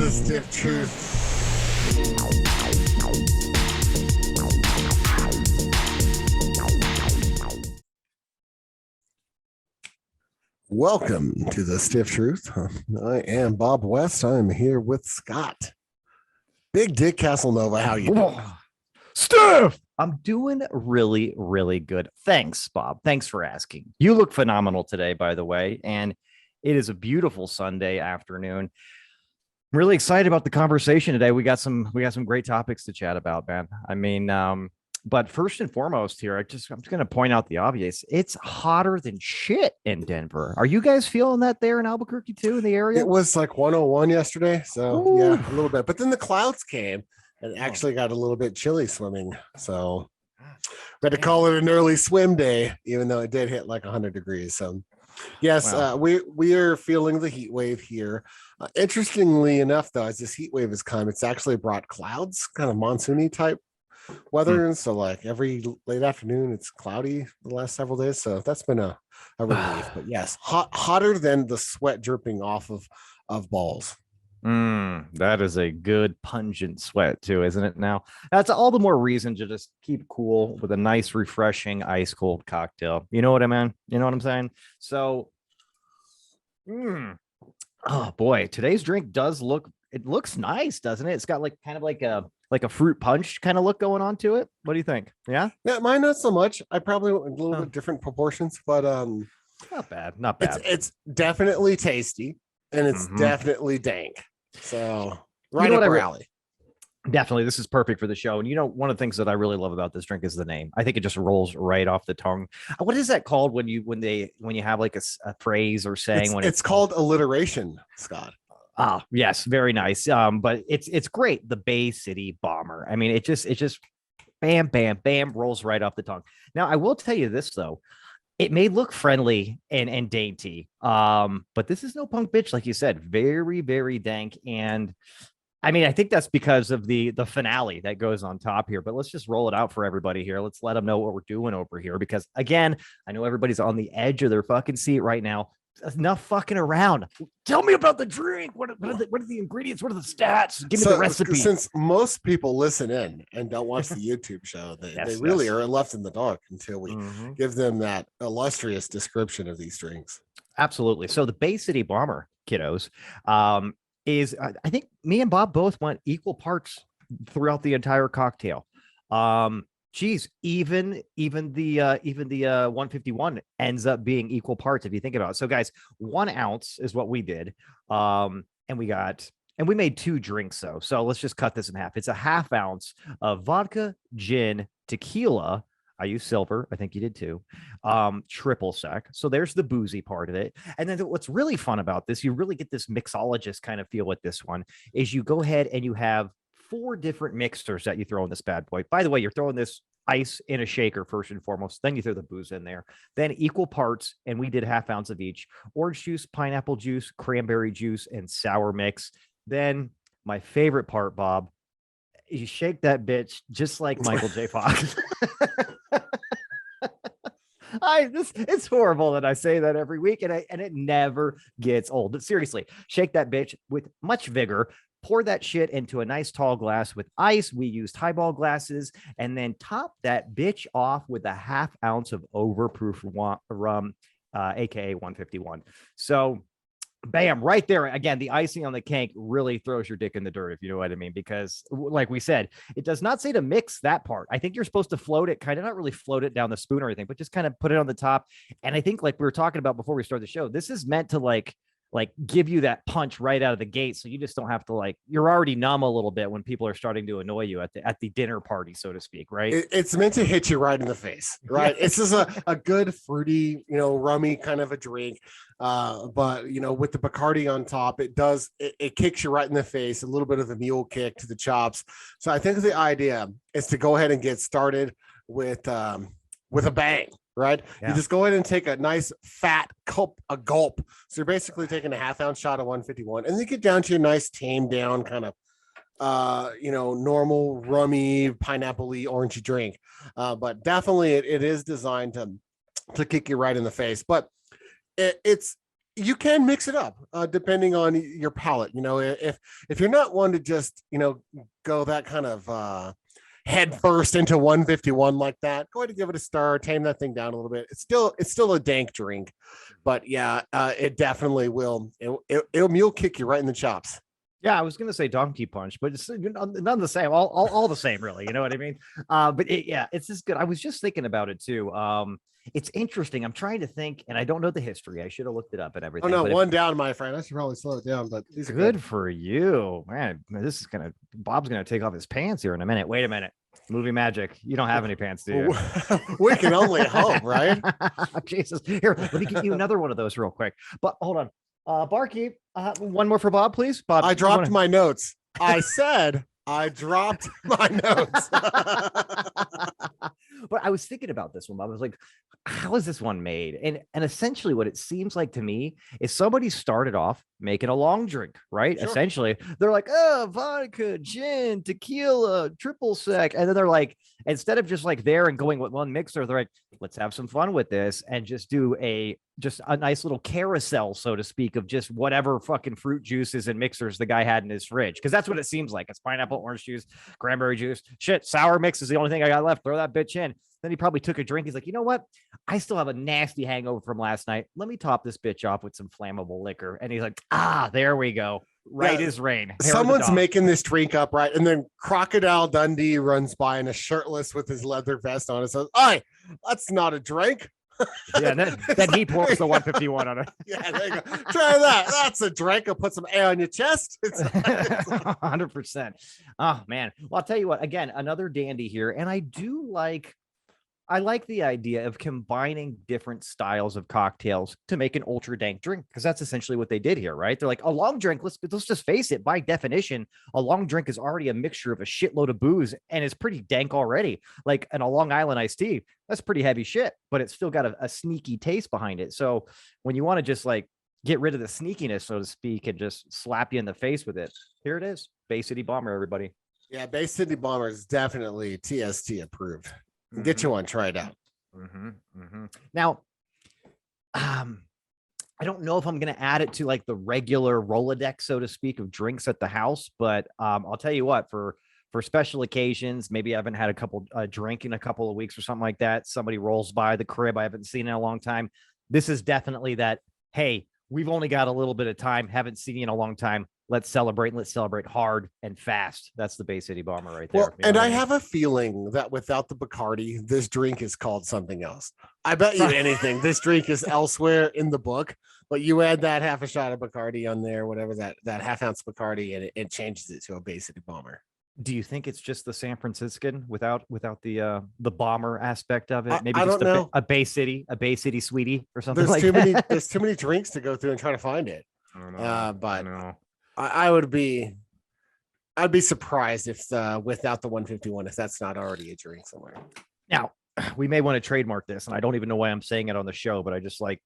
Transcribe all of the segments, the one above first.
the stiff truth. Welcome to the Stiff Truth. I am Bob West. I'm here with Scott. Big Dick Castelnova, how you doing? Stiff! I'm doing really, really good. Thanks, Bob. Thanks for asking. You look phenomenal today, by the way, and it is a beautiful Sunday afternoon. I'm really excited about the conversation today. We got some great topics to chat about, man. I mean, but first and foremost here, I'm just going to point out the obvious. It's hotter than shit in Denver. Are you guys feeling that there in Albuquerque too, in the area? It was like 101 yesterday, so Ooh. yeah, a little bit. But then the clouds came and actually got a little bit chilly swimming. So we had to call it an early swim day, even though it did hit like 100 degrees. So yes, Wow. We are feeling the heat wave here. Interestingly enough, though, as this heat wave has come, it's actually brought clouds, kind of monsoony type weather. And so like every late afternoon, it's cloudy the last several days. So that's been a relief. But yes, hotter than the sweat dripping off of balls. That is a good pungent sweat too, isn't it? Now that's all the more reason to just keep cool with a nice, refreshing, ice cold cocktail. You know what I mean? You know what I'm saying? So, oh boy, today's drink looks nice, doesn't it? It's got like kind of like a fruit punch kind of look going on to it. What do you think? Yeah, mine not so much. I probably went a little bit different proportions, but not bad. It's definitely tasty and it's definitely dank. So right up our alley. Definitely, this is perfect for the show. And you know, one of the things that I really love about this drink is the name. I think it just rolls right off the tongue. What is that called when you have like a phrase or saying? It's called alliteration, Scott. Ah, yes, very nice. But it's great. The Bay City Bomber. I mean, it just bam, bam, bam, rolls right off the tongue. Now, I will tell you this though. It may look friendly and dainty, but this is no punk bitch, like you said. Very, very dank. And I mean, I think that's because of the finale that goes on top here. But let's just roll it out for everybody here. Let's let them know what we're doing over here. Because again, I know everybody's on the edge of their fucking seat right now. Enough fucking around. Tell me about the drink. What are the ingredients? What are the stats? Give me the recipe. Since most people listen in and don't watch the YouTube show, they really are left in the dark until we give them that illustrious description of these drinks. Absolutely. So the Bay City Bomber, kiddos, is I think me and Bob both went equal parts throughout the entire cocktail. Geez, even the 151 ends up being equal parts if you think about it. So guys, 1 ounce is what we did. And we made 2 drinks though. So let's just cut this in half. It's a ½ ounce of vodka, gin, tequila. I use silver. I think you did too. Triple sec. So there's the boozy part of it. And then what's really fun about this, you really get this mixologist kind of feel with this one, is you go ahead and you have 4 different mixers that you throw in this bad boy. By the way, you're throwing this ice in a shaker first and foremost. Then you throw the booze in there. Then equal parts, and we did ½ ounce of each: orange juice, pineapple juice, cranberry juice, and sour mix. Then my favorite part, Bob, you shake that bitch just like Michael J. Fox. It's horrible that I say that every week, and it never gets old. But seriously, shake that bitch with much vigor. Pour that shit into a nice tall glass with ice. We used highball glasses, and then top that bitch off with a ½ ounce of overproof rum, aka 151. So bam, right there. Again, the icing on the cake really throws your dick in the dirt, if you know what I mean, because like we said, it does not say to mix that part. I think you're supposed to float it, kind of not really float it down the spoon or anything, but just kind of put it on the top. And I think like we were talking about before we started the show, this is meant to like give you that punch right out of the gate. So you just don't have to you're already numb a little bit when people are starting to annoy you at the dinner party, so to speak. Right. It's meant to hit you right in the face. Right. It's just a good fruity, rummy kind of a drink. But with the Bacardi on top, it kicks you right in the face, a little bit of a mule kick to the chops. So I think the idea is to go ahead and get started with a bang. Right. Yeah. You just go ahead and take a nice fat gulp. So you're basically taking a ½ ounce shot of 151, and then get down to your nice tamed down kind of normal rummy pineapple-y orangey drink. But definitely it is designed to kick you right in the face. But it's You can mix it up depending on your palate. If you're not one to just go that kind of head first into 151 like that, go ahead and give it a stir, tame that thing down a little bit. It's still a dank drink, but yeah, it definitely will. It'll mule kick you right in the chops. Yeah, I was gonna say donkey punch, but it's none the same. All the same, really. You know what I mean? But yeah, it's just good. I was just thinking about it too. It's interesting. I'm trying to think, and I don't know the history. I should have looked it up and Oh everything. no, But one down, my friend. I should probably slow it down, but these are good for you, man. Bob's gonna take off his pants here in a minute. Wait a minute. Movie magic. You don't have any pants, do you? We can only hope, right? Jesus. Here, let me get you another one of those real quick. But hold on. Barkeep, one more for Bob, please. Bob, I dropped my notes. I said I dropped my notes. But I was thinking about this one. I was like, how is this one made? And essentially what it seems like to me is somebody started off making a long drink, right? Sure. Essentially, they're like, oh, vodka, gin, tequila, triple sec. And then they're like, instead of just like there and going with one mixer, they're like, let's have some fun with this and just do just a nice little carousel, so to speak, of just whatever fucking fruit juices and mixers the guy had in his fridge. Because that's what it seems like. It's pineapple, orange juice, cranberry juice. Shit, sour mix is the only thing I got left. Throw that bitch in. Then he probably took a drink. He's like, you know what? I still have a nasty hangover from last night. Let me top this bitch off with some flammable liquor. And he's like, there we go. Right as rain. Someone's making this drink up, right? And then Crocodile Dundee runs by in a shirtless with his leather vest on and says, "Hey, that's not a drink." Yeah, then he pours the 151 on it. Yeah, there you go. Try that. That's a drink. I'll put some air on your chest. It's 100%. Oh man. Well, I'll tell you what, again, another dandy here. And I like the idea of combining different styles of cocktails to make an ultra dank drink, because that's essentially what they did here, right? They're like, a long drink, let's just face it, by definition, a long drink is already a mixture of a shitload of booze and is pretty dank already. Like a Long Island iced tea, that's pretty heavy shit, but it's still got a sneaky taste behind it. So when you want to just like get rid of the sneakiness, so to speak, and just slap you in the face with it, here it is. Bay City Bomber, everybody. Yeah, Bay City Bomber is definitely TST approved. Get you one, try it out. Now, I don't know if I'm going to add it to like the regular Rolodex, so to speak, of drinks at the house, but I'll tell you what, for special occasions, maybe I haven't had a couple drink in a couple of weeks or something like that. Somebody rolls by the crib I haven't seen in a long time. This is definitely that, hey, we've only got a little bit of time, haven't seen you in a long time. Let's celebrate hard and fast. That's the Bay City Bomber right there. Well, and I have a feeling that without the Bacardi, this drink is called something else. I bet you anything. This drink is elsewhere in the book, but you add that half a shot of Bacardi on there, whatever that half ounce Bacardi, and it changes it to a Bay City Bomber. Do you think it's just the San Franciscan without the bomber aspect of it? Maybe I just don't know. a Bay City sweetie or something There's too many drinks to go through and try to find it. But I'd be surprised if without the 151, if that's not already a drink somewhere. Now, we may want to trademark this, and I don't even know why I'm saying it on the show, but I give the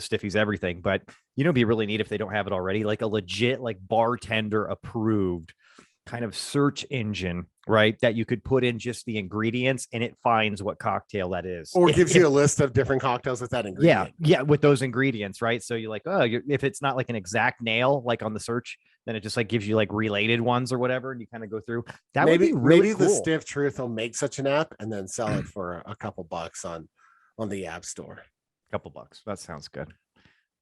stiffies everything. But it'd be really neat if they don't have it already, like a legit, like bartender approved kind of search engine, right? That you could put in just the ingredients and it finds what cocktail that is. Or gives you a list of different cocktails with that ingredient. Yeah, with those ingredients, right? So you're like, if it's not like an exact nail, like on the search, then it just like gives you like related ones or whatever, and you kind of go through. That would be really cool. The Stiff Truth will make such an app and then sell it for a couple bucks on the App Store. Couple bucks. That sounds good.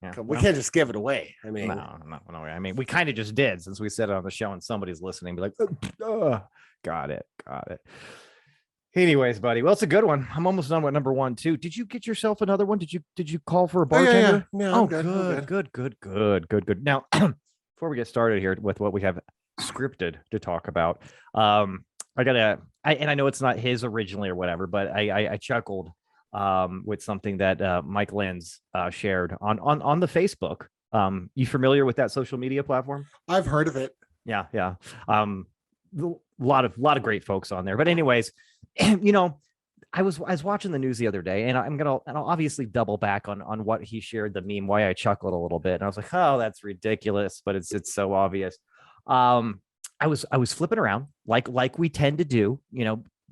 Yeah, we can't just give it away. I mean, no. I mean, we kind of just did, since we said it on the show, and somebody's listening, be like, got it. Anyways, buddy, well, it's a good one. I'm almost done with number one too. Did you get yourself another one? Did you call for a bartender? Yeah. Good. Now, before we get started here with what we have scripted to talk about, I know it's not his originally or whatever, but I chuckled with something that Mike Lenz shared on the Facebook. You familiar with that social media platform? I've heard of it. Yeah. A lot of great folks on there. But anyways, I was watching the news the other day, and I'll obviously double back on what he shared, the meme, why I chuckled a little bit. And I was like, oh, that's ridiculous, but it's so obvious. I was flipping around like we tend to do,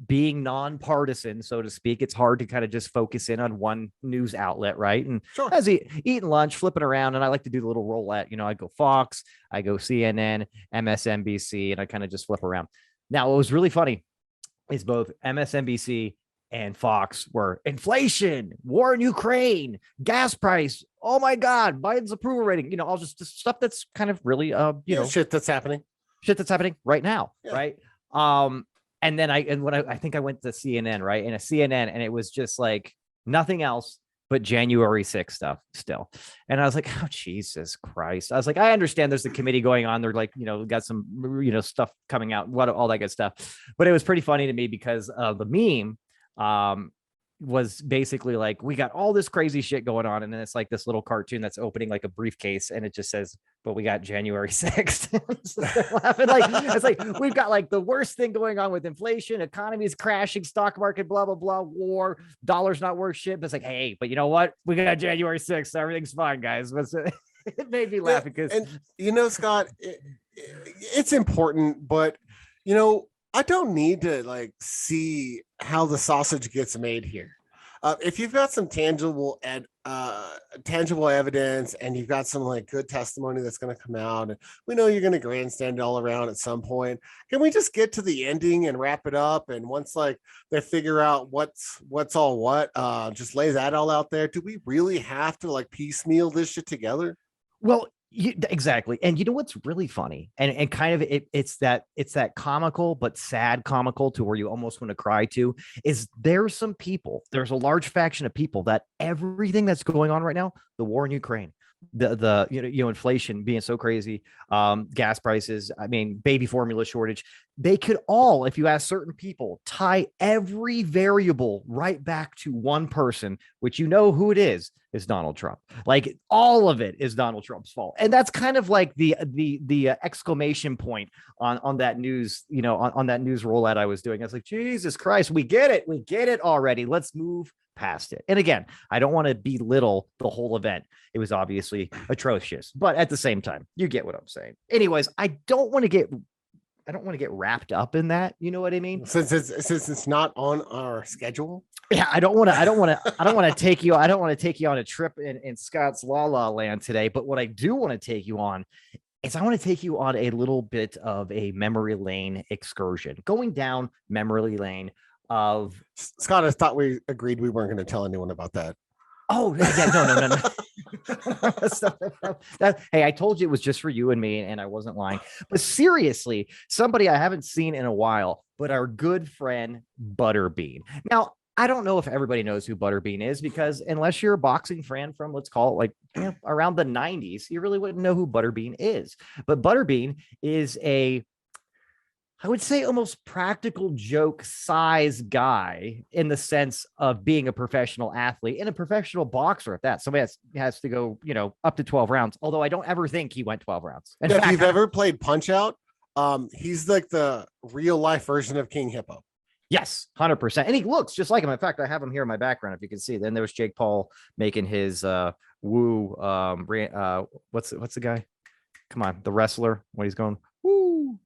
being nonpartisan, so to speak, it's hard to kind of just focus in on one news outlet, right? And Sure. as eating lunch, flipping around, and I like to do the little roulette. I go Fox, I go CNN, MSNBC, and I kind of just flip around. Now, what was really funny is both MSNBC and Fox were inflation, war in Ukraine, gas price. Oh my God, Biden's approval rating. All just stuff that's kind of really, shit that's happening right now, right? And then I think I went to CNN, right? And a CNN, and it was just like nothing else but January 6th stuff still. And I was like, oh, Jesus Christ. I was like, I understand there's a committee going on. They're like, got some, stuff coming out, all that good stuff. But it was pretty funny to me because the meme was basically like, we got all this crazy shit going on. And then it's like this little cartoon that's opening like a briefcase. And it just says, but we got January 6th. Laughing. Like, it's like, we've got like the worst thing going on with inflation, economy's crashing, stock market, blah, blah, blah, war, dollar's not worth shit. But it's like, hey, but you know what? We got January 6th. So everything's fine, guys. But it made me laugh because, Scott, it's important, but I don't need to like see how the sausage gets made here. If you've got some tangible evidence and you've got some like good testimony that's going to come out, and we know you're going to grandstand all around at some point, can we just get to the ending and wrap it up? And once like they figure out what's all what, just lay that all out there. Do we really have to like piecemeal this shit together? Well, exactly. And what's really funny and kind of it's that comical but sad comical to where you almost want to cry to is there's a large faction of people that everything that's going on right now, the war in Ukraine, the inflation being so crazy, gas prices, baby formula shortage, they could all, if you ask certain people, tie every variable right back to one person, which who it is Donald Trump. Like all of it is Donald Trump's fault. And that's kind of like the exclamation point on that news, on that news roulette I was doing. I was like, Jesus Christ, we get it already. Let's move past it. And again, I don't want to belittle the whole event. It was obviously atrocious, but at the same time, you get what I'm saying. Anyways, I don't want to get wrapped up in that. You know what I mean? Since it's not on our schedule. Yeah, I don't want to take you on a trip in Scott's La La Land today. But what I do want to take you on is I want to take you on a little bit of a memory lane excursion, going down memory lane of Scott. I thought we agreed we weren't going to tell anyone about that. Oh yeah, no. Hey, I told you it was just for you and me, and I wasn't lying. But seriously, somebody I haven't seen in a while, but our good friend Butterbean. Now, I don't know if everybody knows who Butterbean is, because unless you're a boxing fan from, let's call it like around the 90s, you really wouldn't know who Butterbean is. But Butterbean is I would say almost practical joke size guy in the sense of being a professional athlete and a professional boxer at that. Somebody has to go, up to 12 rounds. Although I don't ever think he went 12 rounds. If you've ever played Punch Out, he's like the real life version of King Hippo. Yes, 100%. And he looks just like him. In fact, I have him here in my background, if you can see. Then there was Jake Paul making his woo. What's the guy? Come on, the wrestler. When he's going woo.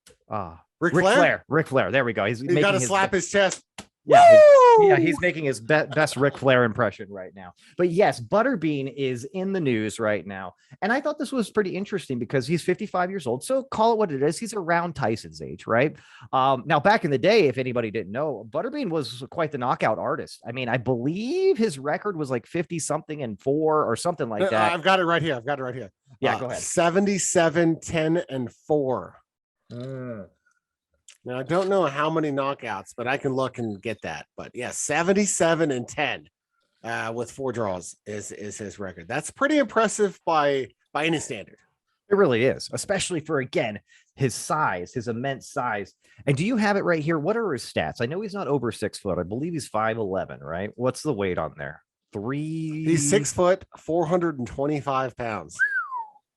Ric Flair. There we go. He's got to slap his chest. Yeah, he's making his best Ric Flair impression right now. But yes, Butterbean is in the news right now. And I thought this was pretty interesting because he's 55 years old. So call it what it is. He's around Tyson's age, right? Now, back in the day, if anybody didn't know, Butterbean was quite the knockout artist. I believe his record was like 50-something and 4 or something like that. I've got it right here. Yeah, go ahead. 77, 10, and 4. Now, I don't know how many knockouts, but I can look and get that. But yeah, 77 and 10 with 4 draws is his record. That's pretty impressive by any standard. It really is, especially for, again, his size, his immense size. And do you have it right here? What are his stats? I know he's not over 6 foot. I believe he's 5'11", right? What's the weight on there? He's 6 foot, 425 pounds.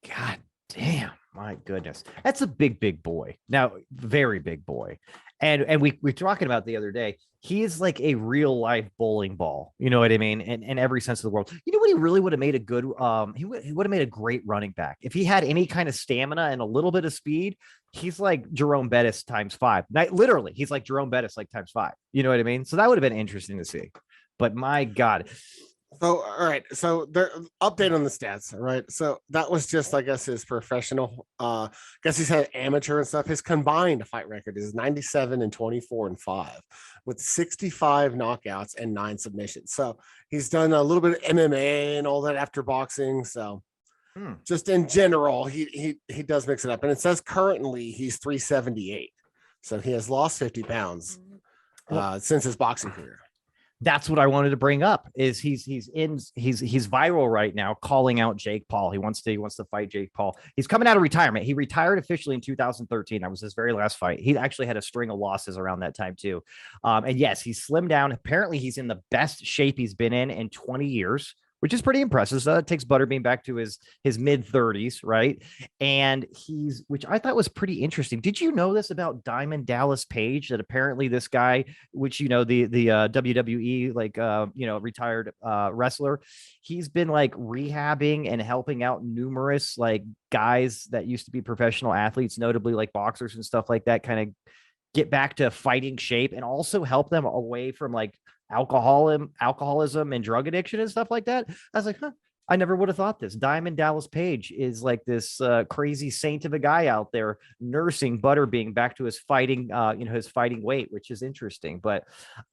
God damn. My goodness, that's a big boy. Now, very big boy. And we talking about the other day. He is like a real life bowling ball. You know what I mean? In every sense of the world. You know what? He really would have made a good. He would have made a great running back if he had any kind of stamina and a little bit of speed. He's like Jerome Bettis times 5. Literally, he's like Jerome Bettis like times 5. You know what I mean? So that would have been interesting to see. But my God. So, all right. So there update on the stats. All right. So that was just, I guess, his professional. I guess he's had amateur and stuff. His combined fight record is 97 and 24 and 5 with 65 knockouts and 9 submissions. So he's done a little bit of MMA and all that after boxing. So just in general, he does mix it up. And it says currently he's 378. So he has lost 50 pounds since his boxing career. That's what I wanted to bring up is he's viral right now, calling out Jake Paul. He wants to fight Jake Paul. He's coming out of retirement. He retired officially in 2013. That was his very last fight. He actually had a string of losses around that time too. And yes, he's slimmed down. Apparently he's in the best shape he's been in 20 years, which is pretty impressive. So that takes Butterbean back to his mid 30s, right? And which I thought was pretty interesting. Did you know this about Diamond Dallas Page? That apparently this guy, which the WWE retired wrestler, he's been like rehabbing and helping out numerous like guys that used to be professional athletes, notably like boxers and stuff like that, kind of get back to fighting shape and also help them away from like alcoholism and drug addiction and stuff like that. I was like, I never would have thought this. Diamond Dallas Page is like this crazy saint of a guy out there nursing Butterbean back to his fighting, his fighting weight, which is interesting. But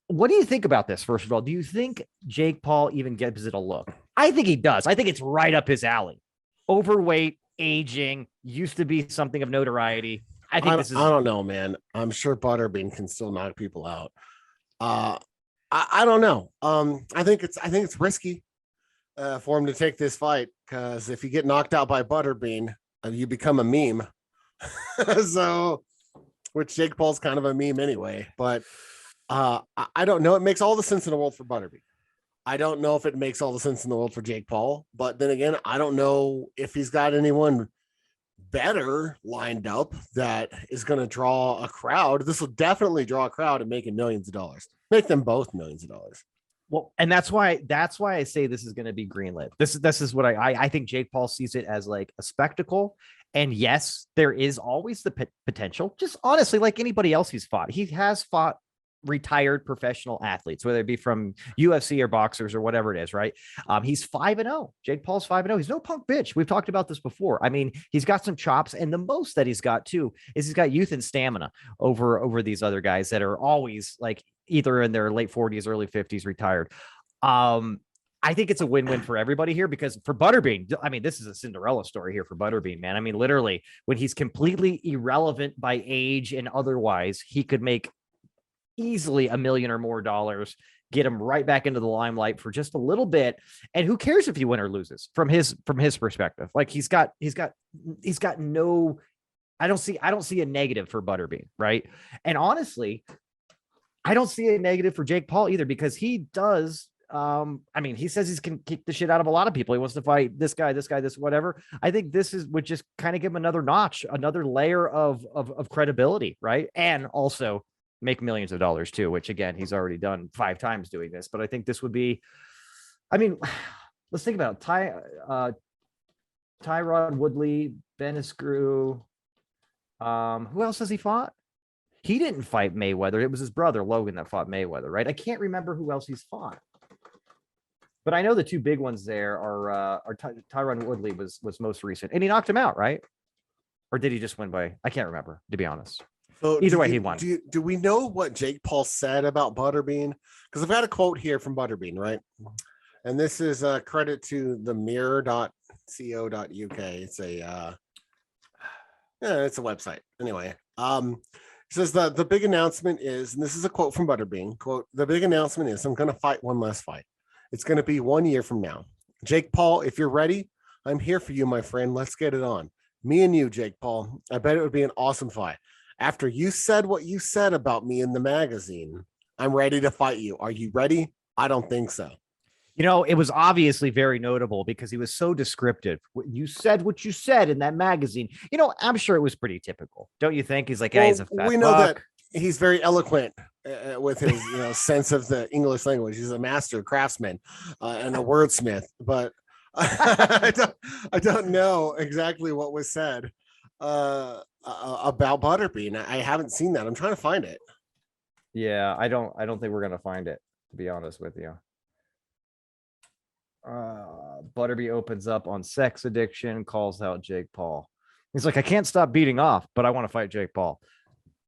what do you think about this? First of all, do you think Jake Paul even gives it a look? I think he does. I think it's right up his alley. Overweight, aging, used to be something of notoriety. I don't know, man. I'm sure Butterbean can still knock people out. I don't know. I think it's risky for him to take this fight because if you get knocked out by Butterbean, you become a meme. So, which Jake Paul's kind of a meme anyway. But I don't know. It makes all the sense in the world for Butterbean. I don't know if it makes all the sense in the world for Jake Paul. But then again, I don't know if he's got anyone better lined up that is going to draw a crowd. This will definitely draw a crowd and make it millions of dollars. Make them both millions of dollars. Well, and that's why I say this is going to be greenlit. This is what I think Jake Paul sees it as like a spectacle. And yes, there is always the potential, just honestly, like anybody else he's fought. He has fought retired professional athletes, whether it be from UFC or boxers or whatever it is, right? He's 5-0. Jake Paul's 5-0. He's no punk bitch. We've talked about this before. I mean, he's got some chops, and the most that he's got too is he's got youth and stamina over these other guys that are always like either in their late 40s, early 50s, retired. I think it's a win-win for everybody here because for Butterbean, I mean, this is a Cinderella story here for Butterbean, man. I mean, literally, when he's completely irrelevant by age and otherwise, he could make easily $1 million or more, get him right back into the limelight for just a little bit. And who cares if he wins or loses from his perspective? Like he's got no, I don't see a negative for Butterbean. Right. And honestly, I don't see a negative for Jake Paul either, because he does. I mean, he says he can kick the shit out of a lot of people. He wants to fight this guy, this whatever. I think this would just kind of give him another notch, another layer of credibility. Right. And also make millions of dollars too, which again, he's already done 5 times doing this. But I think this would be, I mean, let's think about it. Tyrod Woodley, Ben Askren. Who else has he fought? He didn't fight Mayweather. It was his brother, Logan, that fought Mayweather, right? I can't remember who else he's fought. But I know the 2 big ones there are Tyrod Woodley was most recent. And he knocked him out, right? Or did he just win by, I can't remember, to be honest. So either way, he won. Do we know what Jake Paul said about Butterbean? Because I've got a quote here from Butterbean, right? And this is a credit to the mirror.co.uk. It's a it's a website. Anyway, it says that the big announcement is, and this is a quote from Butterbean, quote, the big announcement is I'm going to fight one last fight. It's going to be 1 year from now. Jake Paul, if you're ready, I'm here for you, my friend. Let's get it on. Me and you, Jake Paul. I bet it would be an awesome fight. After you said what you said about me in the magazine, I'm ready to fight you. Are you ready? I don't think so. You know, it was obviously very notable because he was so descriptive. You said what you said in that magazine. You know, I'm sure it was pretty typical. Don't you think? He's like, yeah, Well, he's a fat we know that fuck. he's very eloquent with his sense of the English language. He's a master craftsman and a wordsmith, but I don't know exactly what was said about Butterbean. I haven't seen that. I'm trying to find it. Yeah, I don't think we're gonna find it, to be honest with you. Butterby opens up on sex addiction, calls out Jake Paul. He's like, I can't stop beating off, but I want to fight Jake Paul.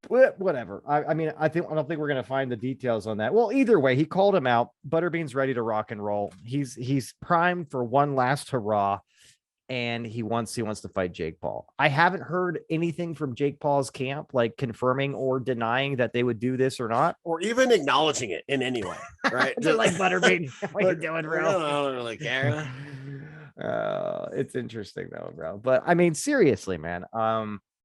Whatever. I mean, I don't think we're gonna find the details on that. Well, either way, he called him out. Butterbean's ready to rock and roll. He's primed for one last hurrah, and he wants to fight Jake Paul. I haven't heard anything from Jake Paul's camp, like confirming or denying that they would do this or not, or even acknowledging it in any way. Right? They're like, Butterbean, what are you doing, I bro? don't really care. It's interesting though, bro. But I mean, seriously, man.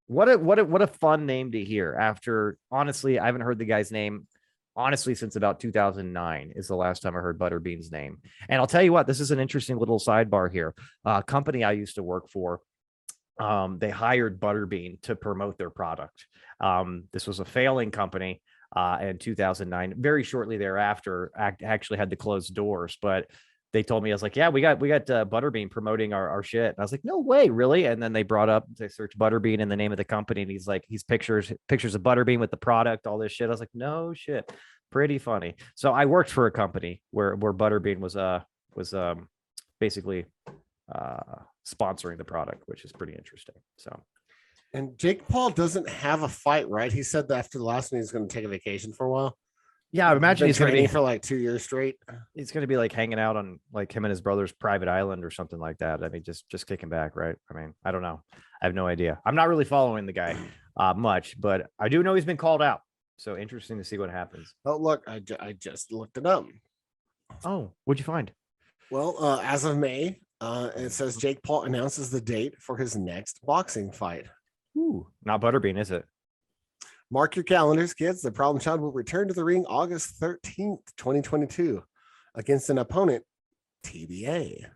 What a fun name to hear. After, honestly, I haven't heard the guy's name honestly since about 2009 is the last time I heard Butterbean's name. And I'll tell you what, this is an interesting little sidebar here. Company I used to work for, they hired Butterbean to promote their product. This was a failing company in 2009. Very shortly thereafter, actually had to close doors, but they told me, I was like, yeah, we got Butterbean promoting our shit. And I was like, no way, really? And then they searched Butterbean in the name of the company, and he's pictures of Butterbean with the product, all this shit. I was like, no shit, pretty funny. So I worked for a company where Butterbean was basically sponsoring the product, which is pretty interesting. So, and Jake Paul doesn't have a fight, right? He said that after the last one, he's going to take a vacation for a while. Yeah, I imagine he's going to be for like 2 years straight. He's going to be like hanging out on like him and his brother's private island or something like that. I mean, just kicking back, right? I mean, I don't know. I have no idea. I'm not really following the guy much, but I do know he's been called out. So interesting to see what happens. Oh, look, I just looked it up. Oh, what'd you find? Well, as of May, it says Jake Paul announces the date for his next boxing fight. Ooh, not Butterbean, is it? Mark your calendars, kids. The Problem Child will return to the ring August 13th, 2022, against an opponent, TBA.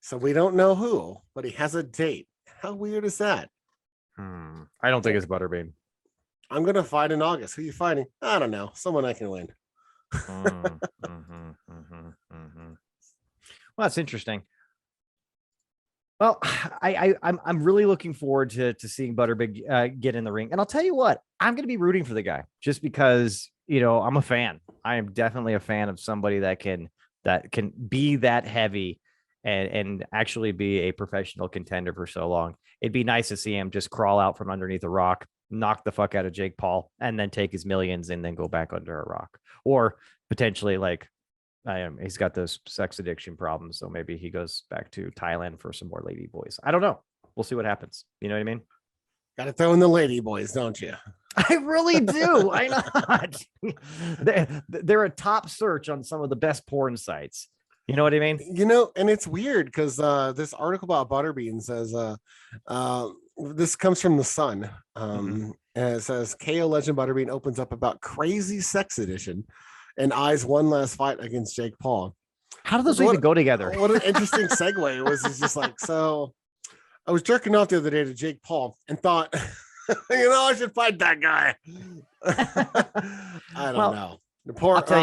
So we don't know who, but he has a date. How weird is that? I don't think it's Butterbean. I'm going to fight in August. Who are you fighting? I don't know. Someone I can win. Well, that's interesting. Well, I'm really looking forward to seeing Butterbean get in the ring, and I'll tell you what, I'm going to be rooting for the guy just because I'm a fan. I am definitely a fan of somebody that can be that heavy and actually be a professional contender for so long. It'd be nice to see him just crawl out from underneath a rock, knock the fuck out of Jake Paul, and then take his millions and then go back under a rock, or potentially like. He's got those sex addiction problems, so maybe he goes back to Thailand for some more lady boys. I don't know. We'll see what happens. You know what I mean? Got to throw in the lady boys, don't you? I really do. Why not? They're a top search on some of the best porn sites. You know what I mean? And it's weird because this article about Butterbean says this comes from The Sun. And it says KO legend Butterbean opens up about crazy sex edition and eyes one last fight against Jake Paul. How do those even go together? What an interesting segue it was. It's just like, so I was jerking off the other day to Jake Paul and thought, I should fight that guy. I don't know.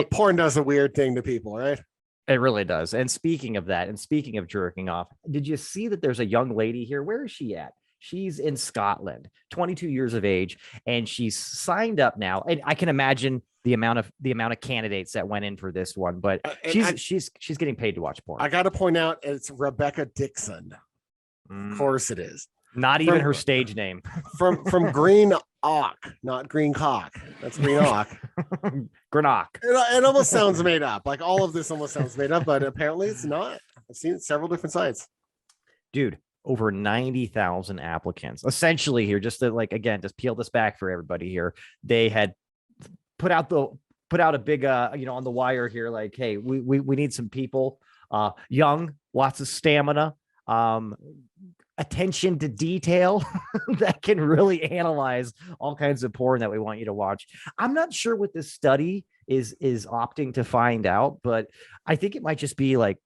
Porn does a weird thing to people, right? It really does. And speaking of that, and speaking of jerking off, did you see that there's a young lady here? Where is she at? She's in Scotland, 22 years of age, and she's signed up now. And I can imagine the amount of candidates that went in for this one, but she's getting paid to watch porn. I got to point out, it's Rebecca Dixon. Of course it is. Not even her stage name. From Green Ock, not Green Cock. That's Green Ock. Greenock. It almost sounds made up. Like all of this almost sounds made up, but apparently it's not. I've seen it several different sites. Dude, over 90,000 applicants. Essentially here, just to just peel this back for everybody here. They had put out a big on the wire here, like, hey, we need some people, young, lots of stamina, attention to detail that can really analyze all kinds of porn that we want you to watch. I'm not sure what this study is opting to find out, but I think it might just be like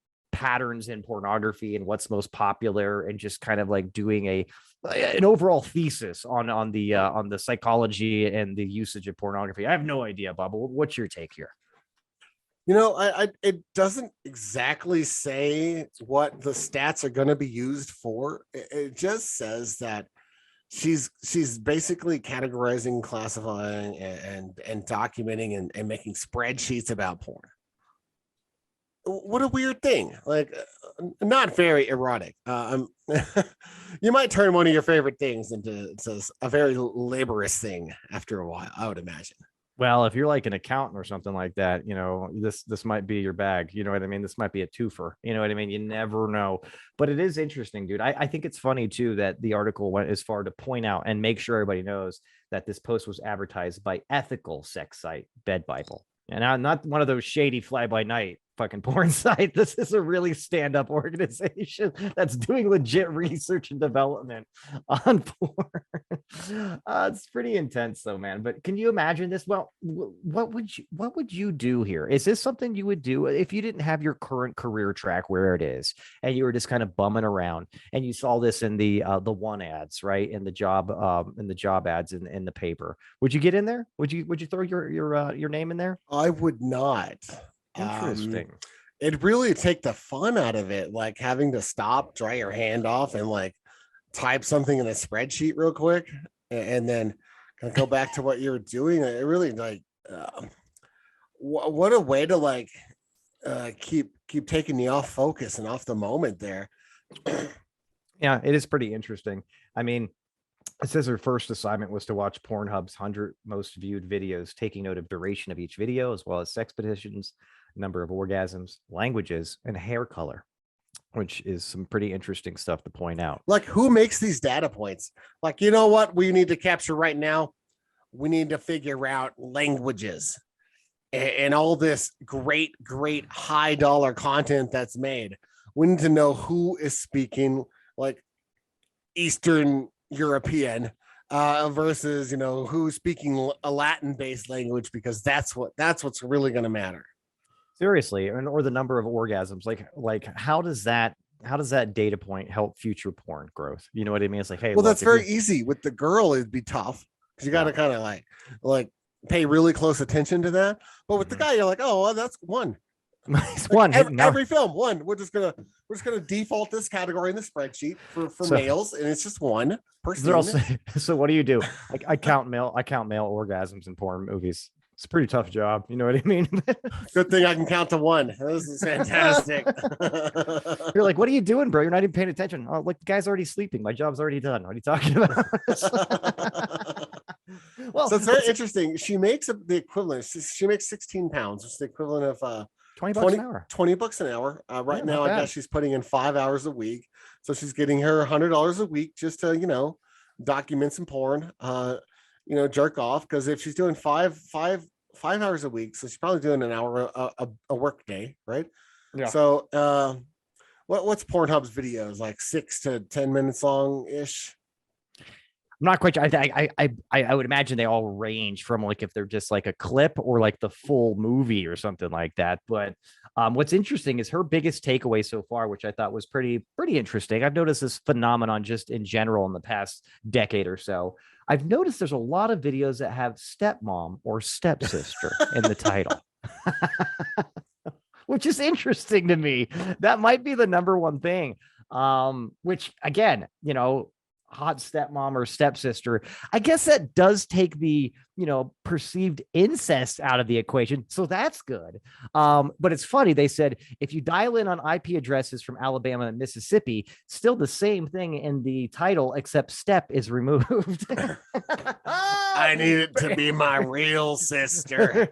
patterns in pornography and what's most popular, and just kind of like doing an overall thesis on the psychology and the usage of pornography. I have no idea, Bob. What's your take here? You know, it doesn't exactly say what the stats are going to be used for. It just says that she's basically categorizing, classifying, and documenting and making spreadsheets about porn. What a weird thing. Like, not very erotic. You might turn one of your favorite things into a very laborious thing after a while, I would imagine. Well, if you're like an accountant or something like that, you know, this might be your bag. You know what I mean? This might be a twofer. You know what I mean? You never know. But it is interesting, dude. I think it's funny too that the article went as far to point out and make sure everybody knows that this post was advertised by ethical sex site Bed Bible. And I'm not one of those shady fly by night fucking porn site. This is a really stand-up organization that's doing legit research and development on porn. It's pretty intense though, man. But can you imagine this? Well, what would you do here? Is this something you would do if you didn't have your current career track where it is, and you were just kind of bumming around, and you saw this in the one ads, right? In the job ads in the paper? Would you get in there? Would you throw your name in there? I would not. Interesting. It'd really take the fun out of it, like having to stop, dry your hand off, and like type something in a spreadsheet real quick, and then kind of go back to what you're doing. It really like, what a way to like keep taking you off focus and off the moment there. Yeah, it is pretty interesting. I mean, it says her first assignment was to watch Pornhub's 100 most viewed videos, taking note of duration of each video, as well as sex positions, number of orgasms, languages, and hair color, which is some pretty interesting stuff to point out. Like, who makes these data points? Like, you know what we need to capture right now? We need to figure out languages and all this great high dollar content that's made. We need to know who is speaking like Eastern European versus, you know, who's speaking a Latin based language, because that's what's really going to matter. Seriously, or the number of orgasms. Like how does that data point help future porn growth? You know what I mean? It's like, hey, well, look, that's very easy. With the girl, it'd be tough because you got to kind of like pay really close attention to that. But with the guy, you're like, oh, well, that's one. It's one every film one. We're just gonna default this category in the spreadsheet for males, and it's just one person. So what do? I count male orgasms in porn movies. It's a pretty tough job. You know what I mean? Good thing I can count to one. This is fantastic. You're like, what are you doing, bro? You're not even paying attention. Oh, look, the guy's already sleeping. My job's already done. What are you talking about? Well, so it's very interesting. She makes the equivalent. She makes 16 pounds, which is the equivalent of 20 bucks an hour. 20 bucks an hour. Right now, I guess she's putting in 5 hours a week. So she's getting her $100 a week just to, you know, document some porn, you know, jerk off. Because if she's doing five hours a week, so she's probably doing an hour a work day, right? Yeah. So what's Pornhub's videos, like 6 to 10 minutes long ish? I'm not quite sure. I would imagine they all range from like if they're just like a clip or like the full movie or something like that. But what's interesting is her biggest takeaway so far, which I thought was pretty interesting. I've noticed this phenomenon just in general in the past decade or so. I've noticed there's a lot of videos that have stepmom or stepsister in the title, which is interesting to me. That might be the number one thing. Which again, you know, hot stepmom or stepsister, I guess that does take the, you know, perceived incest out of the equation. So that's good. But it's funny. They said, if you dial in on IP addresses from Alabama and Mississippi, still the same thing in the title, except step is removed. I need it to be my real sister.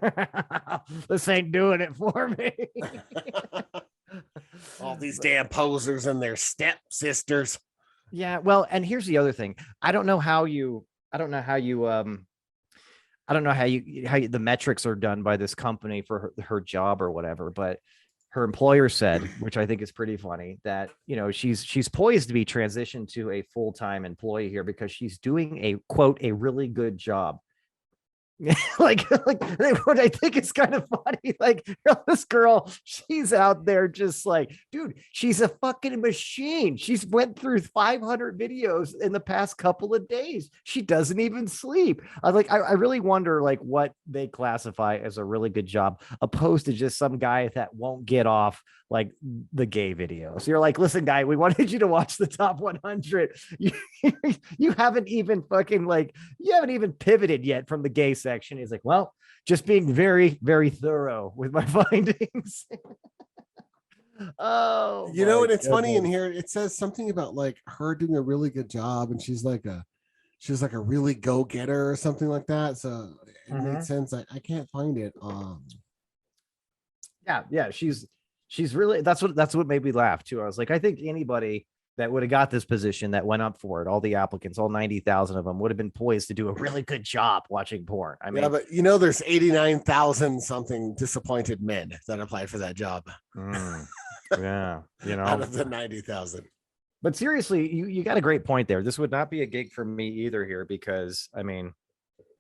This ain't doing it for me. All these damn posers and their stepsisters. Yeah, well, and here's the other thing. I don't know how the metrics are done by this company for her job or whatever, but her employer said, which I think is pretty funny, that, you know, she's poised to be transitioned to a full-time employee here because she's doing a quote, a really good job. like what I think is kind of funny, like this girl, she's out there just like, dude, she's a fucking machine. She's went through 500 videos in the past couple of days. She doesn't even sleep. I really wonder like what they classify as a really good job, opposed to just some guy that won't get off like the gay videos. You're like, listen, guy, we wanted you to watch the top 100. You haven't even fucking like, you haven't even pivoted yet from the gay section. He's like, well, just being very, very thorough with my findings. Oh, you know, and it's funny in here. It says something about like her doing a really good job, and she's like a really go-getter or something like that. So it makes sense. I can't find it. Yeah, she's really, that's what made me laugh too. I was like, I think anybody that would have got this position that went up for it, all the applicants, all 90,000 of them, would have been poised to do a really good job watching porn. I mean, yeah, but you know, there's 89,000 something disappointed men that applied for that job. Yeah, you know, out of the 90,000. But seriously, you got a great point there. This would not be a gig for me either here, because I mean,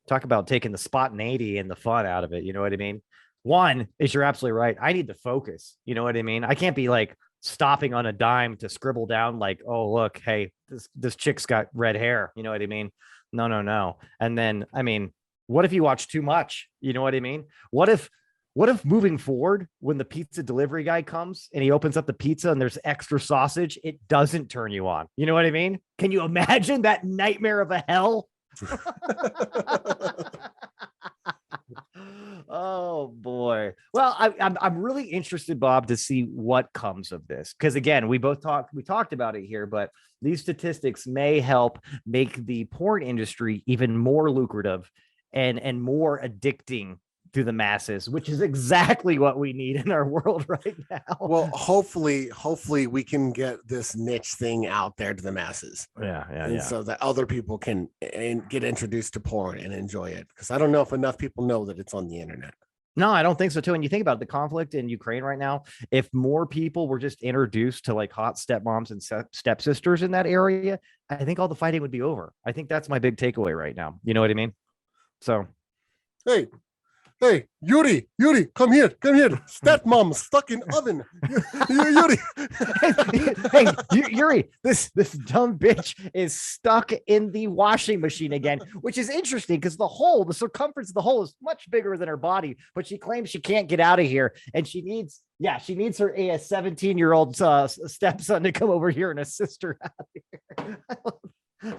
talk about taking the spontaneity and the fun out of it. You know what I mean? One is, you're absolutely right. I need to focus. You know what I mean? I can't be like stopping on a dime to scribble down like, oh, look, hey, this chick's got red hair. You know what I mean? No. And then, I mean, what if you watch too much? You know what I mean? What if moving forward, when the pizza delivery guy comes and he opens up the pizza and there's extra sausage, it doesn't turn you on? You know what I mean? Can you imagine that nightmare of a hell? Oh boy. Well, I'm really interested, Bob, to see what comes of this, because again, we talked about it here, but these statistics may help make the porn industry even more lucrative and more addicting to the masses, which is exactly what we need in our world right now. Well, hopefully we can get this niche thing out there to the masses. Yeah. So that other people can get introduced to porn and enjoy it. Because I don't know if enough people know that it's on the internet. No, I don't think so too. And you think about the conflict in Ukraine right now, if more people were just introduced to like hot stepmoms and stepsisters in that area, I think all the fighting would be over. I think that's my big takeaway right now. You know what I mean? So, Hey, Yuri, come here. Stepmom stuck in oven. Yuri. hey, Yuri, this dumb bitch is stuck in the washing machine again, which is interesting because the circumference of the hole is much bigger than her body, but she claims she can't get out of here, and she needs her a 17-year-old stepson to come over here and assist her out of here.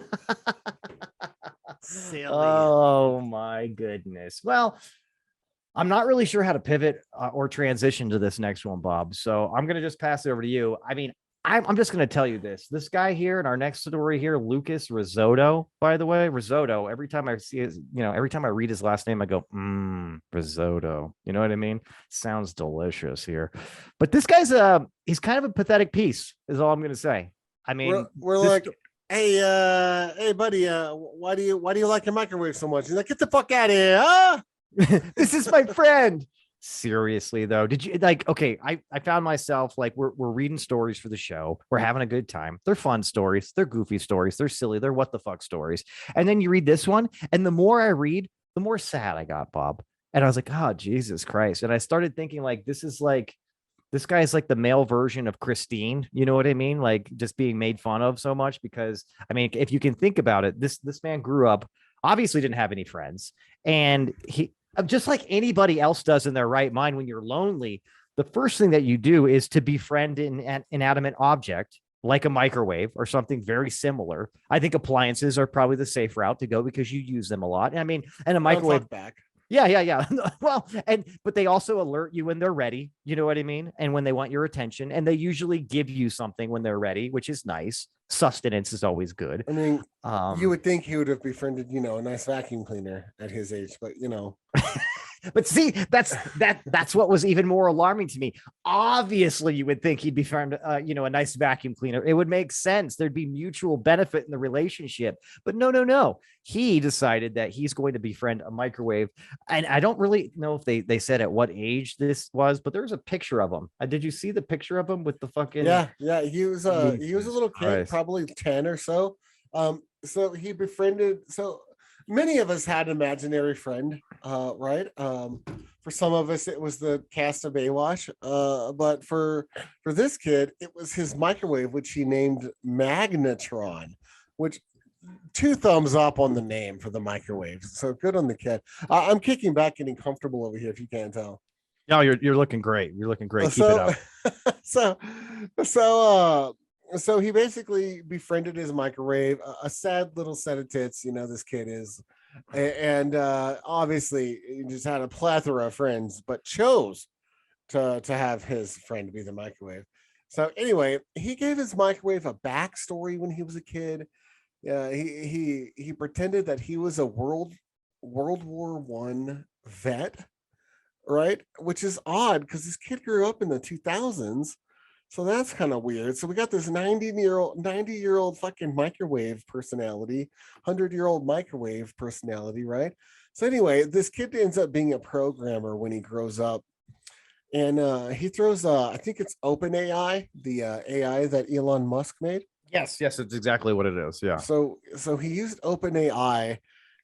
Silly. Oh my goodness. Well, I'm not really sure how to pivot or transition to this next one, Bob. So I'm going to just pass it over to you. I mean, I'm just going to tell you this guy here in our next story here, Lucas Risotto, by the way, Risotto. Every time I see his, every time I read his last name, I go, risotto. You know what I mean? Sounds delicious here. But this guy's he's kind of a pathetic piece is all I'm going to say. I mean, we're like, hey, buddy, why do you like your microwave so much? He's like, get the fuck out of here, huh? This is my friend. Seriously though, did you like, okay, I found myself like, we're reading stories for the show, we're having a good time, they're fun stories, they're goofy stories, they're silly, they're what the fuck stories, and then you read this one, and the more I read, the more sad I got, Bob. And I was like, oh Jesus Christ. And I started thinking like, this guy is like the male version of Christine. You know what I mean? Like just being made fun of so much, because I mean, if you can think about it, this man grew up, obviously didn't have any friends, and he, just like anybody else does in their right mind, when you're lonely, the first thing that you do is to befriend an inanimate object like a microwave or something very similar. I think appliances are probably the safe route to go because you use them a lot. I mean, and a microwave back. Yeah. Well, but they also alert you when they're ready. You know what I mean? And when they want your attention, and they usually give you something when they're ready, which is nice. Sustenance is always good. I mean, you would think he would have befriended, a nice vacuum cleaner at his age, but But see, that's what was even more alarming to me. Obviously, you would think he'd befriend, a nice vacuum cleaner. It would make sense. There'd be mutual benefit in the relationship. But no. He decided that he's going to befriend a microwave. And I don't really know if they said at what age this was, but there's a picture of him. Did you see the picture of him with the fucking? Yeah. He was a little kid, probably 10 or so. So he befriended. So many of us had an imaginary friend, right? For some of us, it was the cast of Baywatch, but for this kid, it was his microwave, which he named Magnetron, which two thumbs up on the name for the microwave. So good on the kid. I'm kicking back, getting comfortable over here, if you can't tell. No, you're looking great. You're looking great. Keep it So, up. so, so he basically befriended his microwave. A sad little set of tits, this kid is, and obviously he just had a plethora of friends, but chose to have his friend be the microwave. So anyway, he gave his microwave a backstory when he was a kid. He pretended that he was a World War One vet, right? Which is odd because this kid grew up in the 2000s. So that's kind of weird. So we got this 90-year-old fucking microwave personality, 100-year-old microwave personality, right? So anyway, this kid ends up being a programmer when he grows up. And he throws, I think it's OpenAI, the AI that Elon Musk made. Yes, it's exactly what it is. Yeah. So he used OpenAI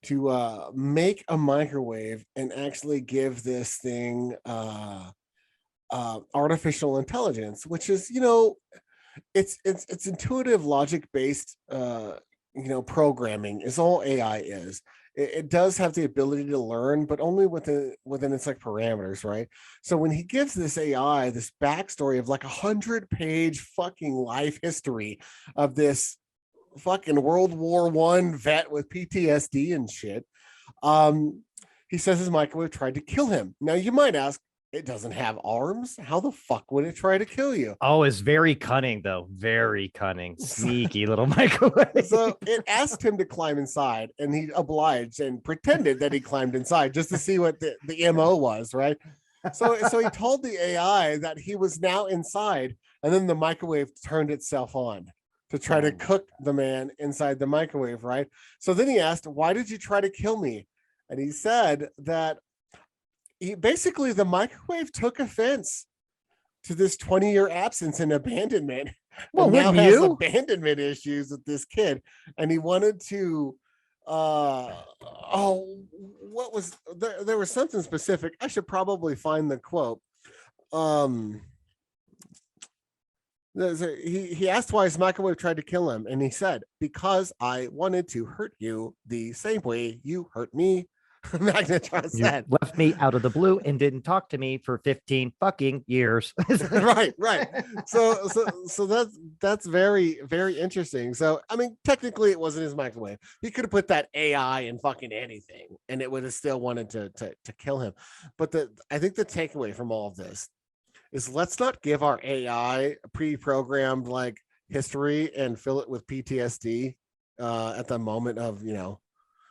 to make a microwave and actually give this thing artificial intelligence, which is, it's intuitive logic based programming is all AI is. It does have the ability to learn, but only within its like parameters, right? So when he gives this AI this backstory of like 100-page fucking life history of this fucking World War One vet with PTSD and shit, he says his microwave tried to kill him. Now you might ask, it doesn't have arms. How the fuck would it try to kill you? Oh, it's very cunning, though. Very cunning. Sneaky little microwave. So it asked him to climb inside, and he obliged and pretended that he climbed inside just to see what the MO was, right? So he told the AI that he was now inside, and then the microwave turned itself on to try to cook the man inside the microwave, right? So then he asked, why did you try to kill me? And he said that basically the microwave took offense to this 20-year absence and abandonment. Well, now has abandonment issues with this kid, and he wanted to what was there was something specific. I should probably find the quote. He asked why his microwave tried to kill him, and he said, because I wanted to hurt you the same way you hurt me. Magnetron said, you left me out of the blue and didn't talk to me for 15 fucking years. right. So that's very, very interesting. So I mean, technically it wasn't his microwave. He could have put that AI in fucking anything and it would have still wanted to kill him. But I think the takeaway from all of this is, let's not give our AI pre-programmed like history and fill it with PTSD at the moment of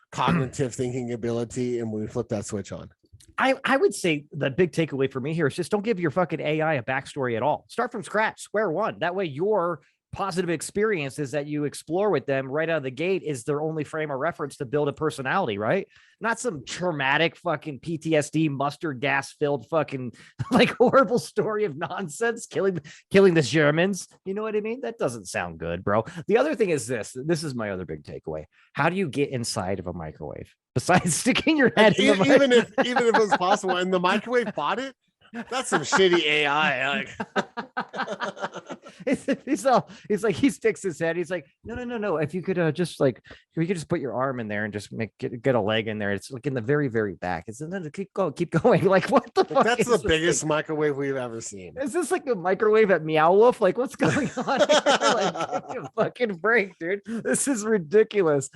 cognitive thinking ability, and we flip that switch on. I would say the big takeaway for me here is just don't give your fucking AI a backstory at all. Start from scratch, square one. That way your positive experiences that you explore with them right out of the gate is their only frame of reference to build a personality, right? Not some traumatic fucking PTSD mustard gas filled fucking like horrible story of nonsense killing the Germans. You know what I mean? That doesn't sound good, bro. The other thing is this is my other big takeaway. How do you get inside of a microwave besides sticking your head in the even if it was possible and the microwave bought it? That's some shitty AI. He's like, he sticks his head. He's like, no. If you could just put your arm in there and just get a leg in there. It's like in the very, very back. It's keep going. Like, what the fuck? That's the biggest microwave we've ever seen. Is this like a microwave at Meow Wolf? Like, what's going on here? Like, give me a fucking break, dude. This is ridiculous.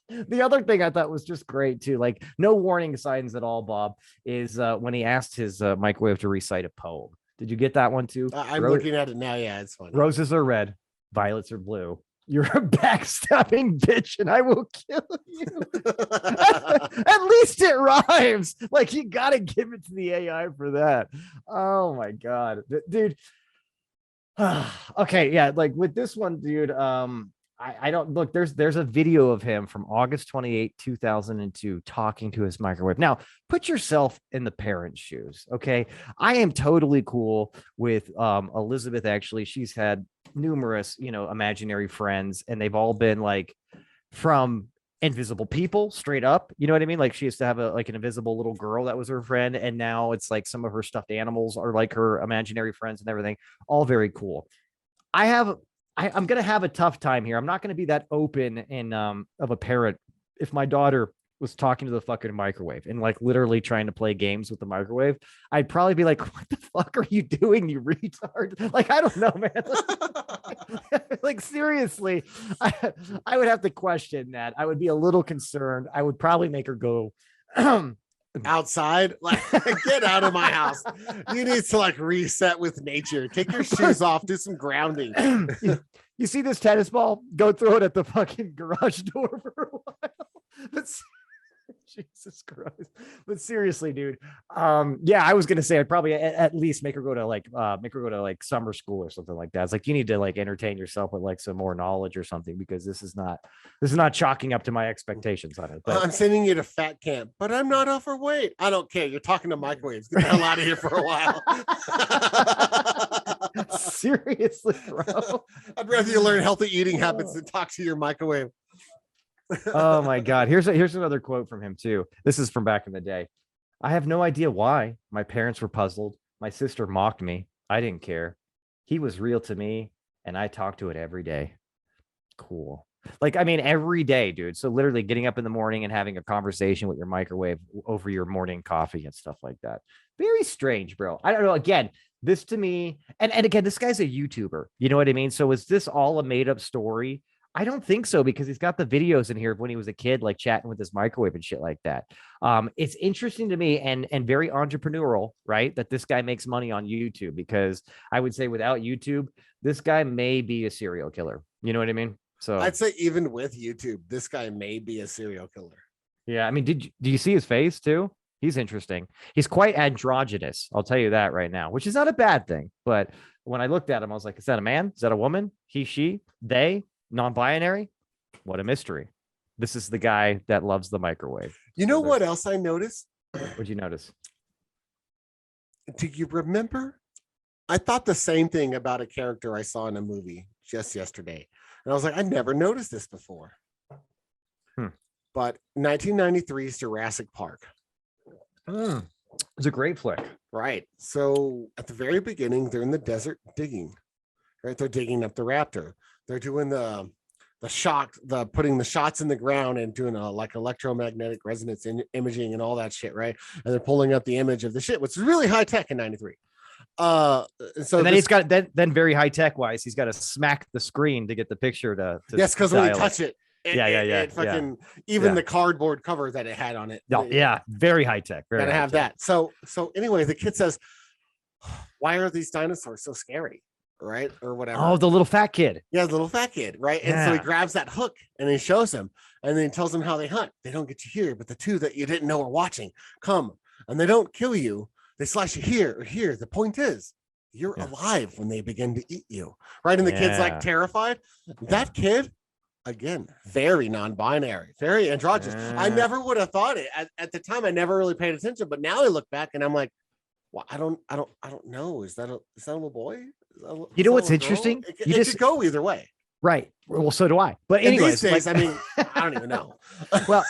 The other thing I thought was just great too, like no warning signs at all, Bob, is when he asked his microwave to recite a poem. Did you get that one too? I'm looking at it now. Yeah, it's funny. Roses are red, violets are blue. You're a backstabbing bitch, and I will kill you. At least it rhymes. Like, you gotta give it to the AI for that. Oh my god, dude. Okay, yeah, like with this one, dude. I don't look, there's a video of him from August 28, 2002 talking to his microwave. Now, put yourself in the parent's shoes. Okay. I am totally cool with Elizabeth. Actually, she's had numerous, imaginary friends, and they've all been like from invisible people straight up. You know what I mean? Like she used to have an invisible little girl that was her friend. And now it's like some of her stuffed animals are like her imaginary friends and everything. All very cool. I'm going to have a tough time here. I'm not going to be that open and of a parent if my daughter was talking to the fucking microwave and like literally trying to play games with the microwave. I'd probably be like, what the fuck are you doing, you retard? Like, I don't know, man. Like seriously, I would have to question that. I would be a little concerned. I would probably make her go outside, like, get out of my house. You need to like reset with nature. Take your shoes off, do some grounding. You see this tennis ball? Go throw it at the fucking garage door for a while. But Jesus Christ. But seriously, dude. Yeah, I was gonna say I'd probably at least make her go to like summer school or something like that. It's like you need to like entertain yourself with like some more knowledge or something, because this is not chalking up to my expectations on it. But I'm sending you to fat camp, but I'm not overweight. I don't care. You're talking to microwaves. Get the hell out of here for a while. Seriously, bro. I'd rather you learn healthy eating habits than talk to your microwave. Oh my God. Here's another quote from him too. This is from back in the day. I have no idea why. My parents were puzzled. My sister mocked me. I didn't care. He was real to me, and I talk to it every day. Cool. Like, I mean, every day, dude. So literally getting up in the morning and having a conversation with your microwave over your morning coffee and stuff like that. Very strange, bro. I don't know. Again, this to me, and again, this guy's a YouTuber. You know what I mean? So is this all a made up story? I don't think so, because he's got the videos in here of when he was a kid, like chatting with his microwave and shit like that. It's interesting to me and very entrepreneurial, right? That this guy makes money on YouTube, because I would say without YouTube, this guy may be a serial killer. You know what I mean? So I'd say even with YouTube, this guy may be a serial killer. Yeah, I mean, do you see his face too? He's interesting. He's quite androgynous. I'll tell you that right now, which is not a bad thing. But when I looked at him, I was like, is that a man? Is that a woman? He, she, they? Non-binary? What a mystery. This is the guy that loves the microwave. You know what else I noticed? What'd you notice? Do you remember? I thought the same thing about a character I saw in a movie just yesterday. And I was like, I never noticed this before. But 1993's Jurassic Park. It's a great flick. Right. So at the very beginning, they're in the desert digging. Right. They're digging up the raptor. They're doing putting the shots in the ground and doing like electromagnetic resonance imaging and all that shit, right? And they're pulling up the image of the shit, which is really high tech in 93. So and then he's got then very high tech wise, he's got to smack the screen to get the picture to yes, because when you touch it, even the cardboard cover that it had on it. Yeah, very high tech. Gotta have that. So anyway, the kid says, why are these dinosaurs so scary? Right, or whatever. Oh, the little fat kid. Yeah, the little fat kid, right? And so he grabs that hook and he shows him, and then he tells him how they hunt. They don't get you here, but the two that you didn't know are watching come, and they don't kill you. They slice you here or here. The point is, you're alive when they begin to eat you, right? And the kid's like terrified. That kid, again, very non-binary, very androgynous. I never would have thought it at the time. I never really paid attention, but now I look back and I'm like, well, I don't know. Is that a little boy? You know what's interesting? It could go either way. Right. Well, so do I. But anyways, these days, I mean, I don't even know. Well,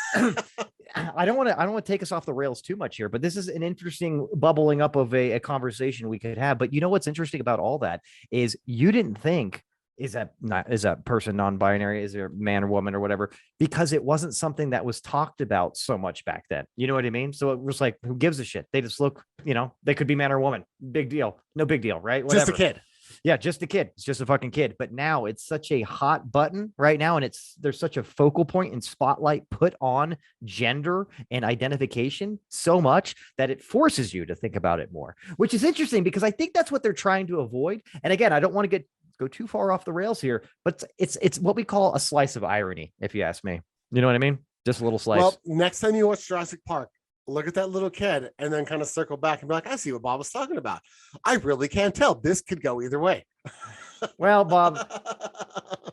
I don't want to take us off the rails too much here, but this is an interesting bubbling up of a conversation we could have. But you know what's interesting about all that is you didn't think is that person non-binary, is there a man or woman or whatever, because it wasn't something that was talked about so much back then. You know what I mean? So it was like, who gives a shit? They just look, they could be man or woman. Big deal. No big deal, right? Whatever. Just a kid. Yeah, just a kid. It's just a fucking kid. But now it's such a hot button right now, and there's such a focal point and spotlight put on gender and identification so much that it forces you to think about it more, which is interesting because I think that's what they're trying to avoid. And again, I don't want to go too far off the rails here, but it's what we call a slice of irony, if you ask me. You know what I mean? Just a little slice. Well, next time you watch Jurassic Park, look at that little kid and then kind of circle back and be like, I see what Bob was talking about. I really can't tell. This could go either way. Well, Bob,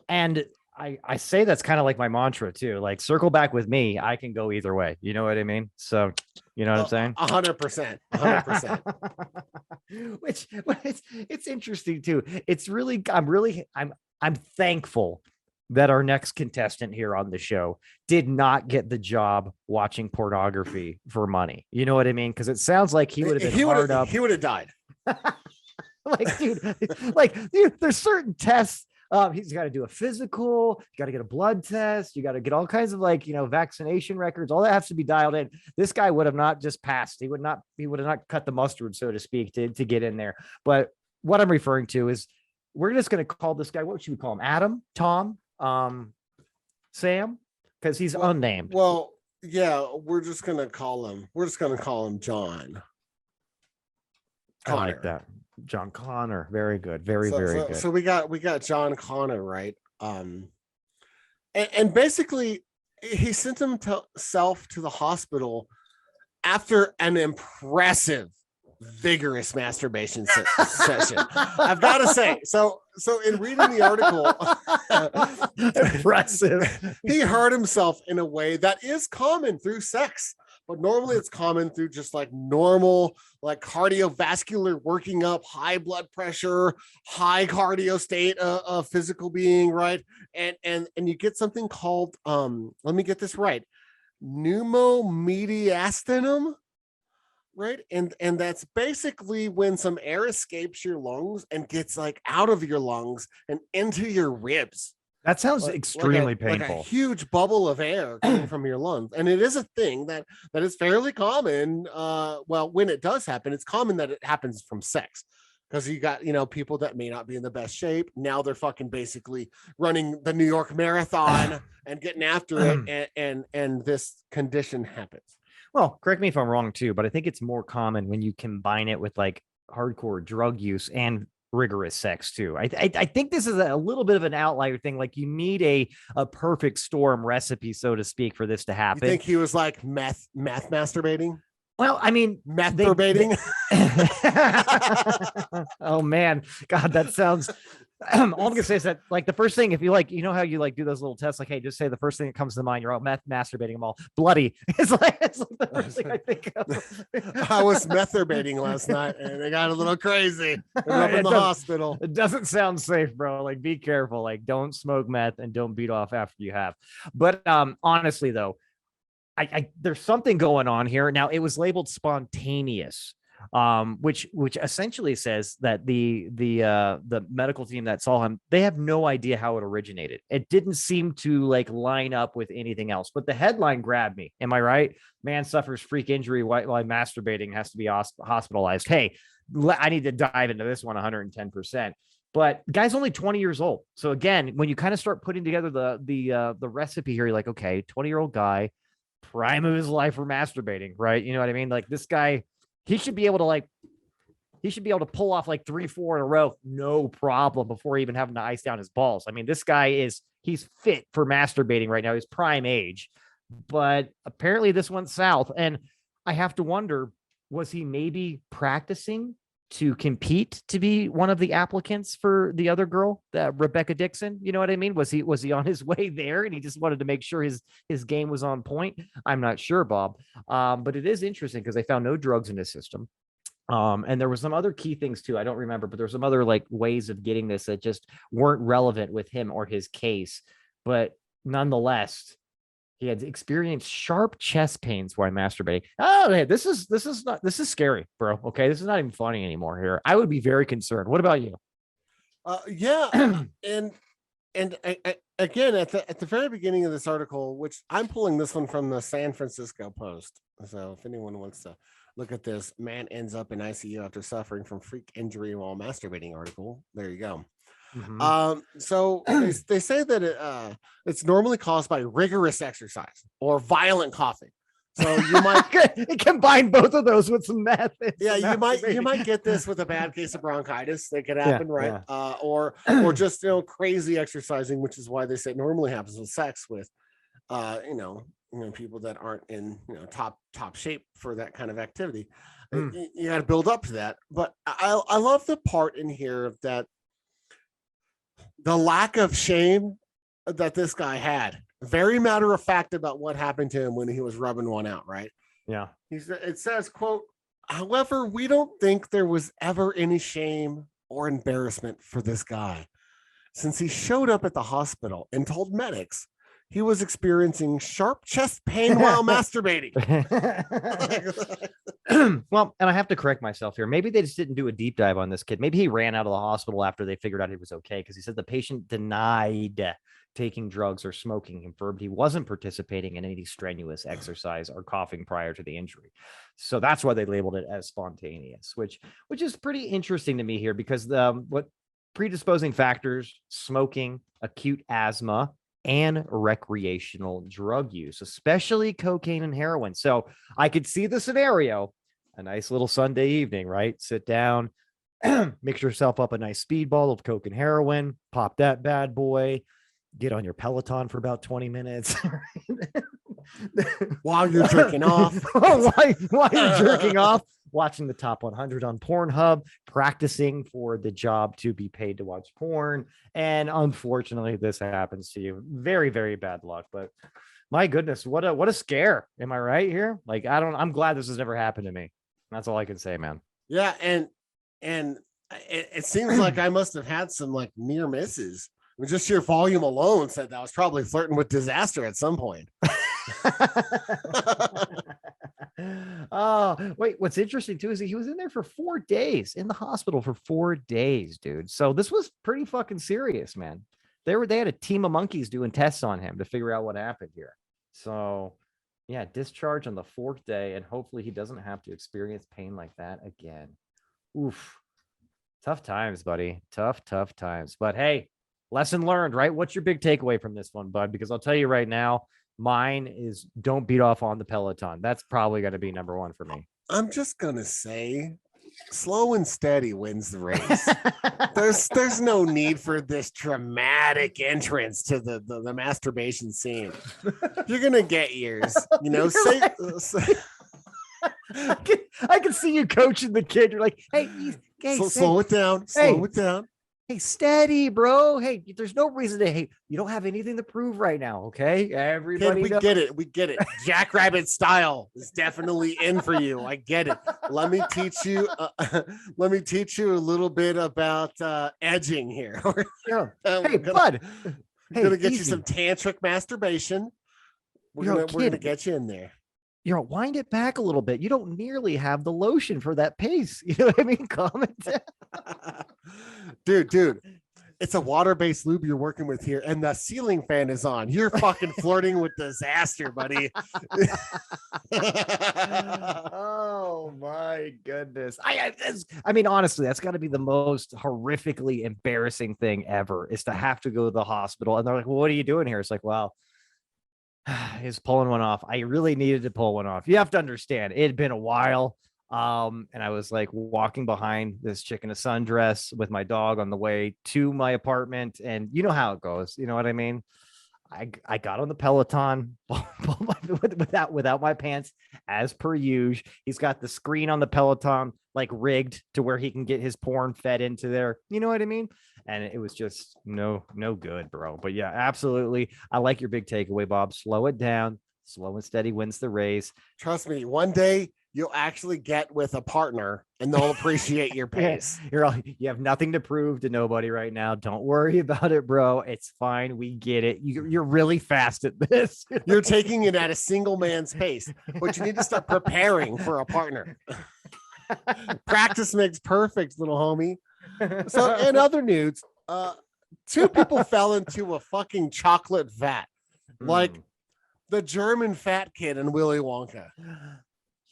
and I say that's kind of like my mantra too. Like, circle back with me. I can go either way. You know what I mean? So, you know what I'm saying? 100%. 100%. Which it's interesting too. It's really, I'm thankful that our next contestant here on the show did not get the job watching pornography for money. You know what I mean? Because it sounds like he would have been hard up. He would have died. Dude, there's certain tests. He's got to do a physical, you got to get a blood test, you got to get all kinds of vaccination records. All that has to be dialed in. This guy would have not just passed. He would have not cut the mustard, so to speak, to get in there. But what I'm referring to is we're just going to call this guy, what should we call him? Adam, Tom, Sam, because he's unnamed. Well, yeah, we're just going to call him John. Connor. I like that. John Connor. Very good. Very good. So we got John Connor, right? And basically he sent himself to the hospital after an impressive, vigorous masturbation session. I've got to say, so in reading the article, impressive. He hurt himself in a way that is common through sex. But normally it's common through just normal, cardiovascular working up, high blood pressure, high cardio state of physical being, right? And you get something called, let me get this right, Pneumomediastinum, right? And that's basically when some air escapes your lungs and gets out of your lungs and into your ribs. That sounds extremely painful. Like a huge bubble of air coming from your lungs. And it is a thing that is fairly common. When it does happen, it's common that it happens from sex. Because you got, people that may not be in the best shape. Now they're fucking basically running the New York Marathon and getting after it. And this condition happens. Well, correct me if I'm wrong too, but I think it's more common when you combine it with hardcore drug use and rigorous sex too. I think this is a little bit of an outlier thing. You need a perfect storm recipe, so to speak, for this to happen. You think he was meth masturbating? Well, I mean, masturbating. Oh man, God, that sounds. All I'm gonna say is that the first thing, if you how you do those little tests, hey, just say the first thing that comes to mind. You're all masturbating them all bloody. It's the first thing I think of. I was masturbating last night and it got a little crazy. Up in the hospital. It doesn't sound safe, bro. Be careful. Don't smoke meth and don't beat off after you have. But honestly, though, I there's something going on here. Now, it was labeled spontaneous. Which essentially says that the medical team that saw him, they have no idea how it originated. It didn't seem to line up with anything else, but the headline grabbed me. Am I right? Man suffers freak injury while masturbating, has to be hospitalized. Hey, I need to dive into this one 110%. But guy's only 20 years old. So again, when you kind of start putting together the recipe here, you're okay, 20-year-old guy, prime of his life for masturbating, right? You know what I mean? This guy, he should be able to pull off 3-4 in a row, no problem, before even having to ice down his balls. I mean, this guy he's fit for masturbating right now. He's prime age, but apparently this went south. And I have to wonder, was he maybe practicing to compete to be one of the applicants for the other girl, Rebecca Dixon? You know what I mean? Was he on his way there and he just wanted to make sure his game was on point? I'm not sure, Bob. But it is interesting because they found no drugs in his system. And there were some other key things too. I don't remember, but there's some other ways of getting this that just weren't relevant with him or his case. But nonetheless, he had experienced sharp chest pains while masturbating. Oh, hey, this is scary, bro. Okay, this is not even funny anymore here. I would be very concerned. What about you? Yeah, and again at the very beginning of this article, which I'm pulling this one from the San Francisco Post. So if anyone wants to look at this, man ends up in ICU after suffering from freak injury while masturbating article. There you go. Mm-hmm. So they say that it's normally caused by rigorous exercise or violent coughing. So you might combine both of those with some meth. Yeah, you might get this with a bad case of bronchitis. That could happen, right? Yeah. Or just crazy exercising, which is why they say it normally happens with sex with people that aren't in top shape for that kind of activity. You got to build up to that. But I love the part in here that the lack of shame that this guy had. Very matter of fact about what happened to him when he was rubbing one out, right? Yeah. It says, quote, however, we don't think there was ever any shame or embarrassment for this guy. since he showed up at the hospital and told medics he was experiencing sharp chest pain while masturbating. Well, and I have to correct myself here. Maybe they just didn't do a deep dive on this kid. Maybe he ran out of the hospital after they figured out he was okay, because he said the patient denied taking drugs or smoking, confirmed he wasn't participating in any strenuous exercise or coughing prior to the injury. So that's why they labeled it as spontaneous, which is pretty interesting to me here, because what predisposing factors: smoking, acute asthma, and recreational drug use, especially cocaine and heroin. So I could see the scenario: a nice little Sunday evening, right? Sit down, mix yourself up a nice speedball of coke and heroin, pop that bad boy, get on your Peloton for about 20 minutes. While you're jerking off. while you're jerking off, watching the top 100 on Pornhub, practicing for the job to be paid to watch porn. And unfortunately, this happens to you. Very, very bad luck. But my goodness, what a scare. Am I right here? Like, I'm glad this has never happened to me. That's all I can say, man. Yeah. And it seems like I must have had some like near misses. I mean, just your volume alone said that I was probably flirting with disaster at some point. Oh, wait, what's interesting too is he was in there for 4 days, in the hospital for 4 days, dude. So this was pretty fucking serious, man. They had a team of monkeys doing tests on him to figure out what happened here. So yeah, discharge on the 4th day, and hopefully he doesn't have to experience pain like that again. Oof. Tough times, buddy. Tough times. But hey, lesson learned, right? What's your big takeaway from this one, bud? Because I'll tell you right now, mine is don't beat off on the Peloton. That's probably going to be number one for me. I'm just going to say slow and steady wins the race. There's no need for this dramatic entrance to the masturbation scene. You're going to get yours, you know, I can see you coaching the kid. You're like, hey, slow it down. Slow it down. Hey, steady, bro. Hey, there's no reason to hate. You don't have anything to prove right now, okay? Everybody, kid, we get it. Jackrabbit style is definitely in for you. I get it. Let me teach you. Let me teach you a little bit about edging here. Yeah. Hey, bud. We're gonna get you some tantric masturbation. We're gonna get you in there. Wind it back a little bit. You don't nearly have the lotion for that pace. You know what I mean? Comment. Dude, it's a water-based lube you're working with here, and the ceiling fan is on. You're fucking flirting with disaster, buddy. Oh my goodness. I mean, honestly, that's got to be the most horrifically embarrassing thing ever, is to have to go to the hospital. And they're like, well, what are you doing here? It's like, well, he's pulling one off. I really needed to pull one off. You have to understand, it had been a while. And I was like walking behind this chick in a sundress with my dog on the way to my apartment. And you know how it goes. You know what I mean? I got on the Peloton without my pants, as per usual. He's got the screen on the Peloton like rigged to where he can get his porn fed into there. You know what I mean? And it was just no good, bro. But yeah, absolutely. I like your big takeaway, Bob. Slow it down. Slow and steady wins the race. Trust me, one day you'll actually get with a partner and they'll appreciate your pace. You have nothing to prove to nobody right now. Don't worry about it, bro. It's fine. We get it. You're really fast at this. You're taking it at a single man's pace, but you need to start preparing for a partner. Practice makes perfect, little homie. So in other news, 2 people fell into a fucking chocolate vat, like the German fat kid in Willy Wonka.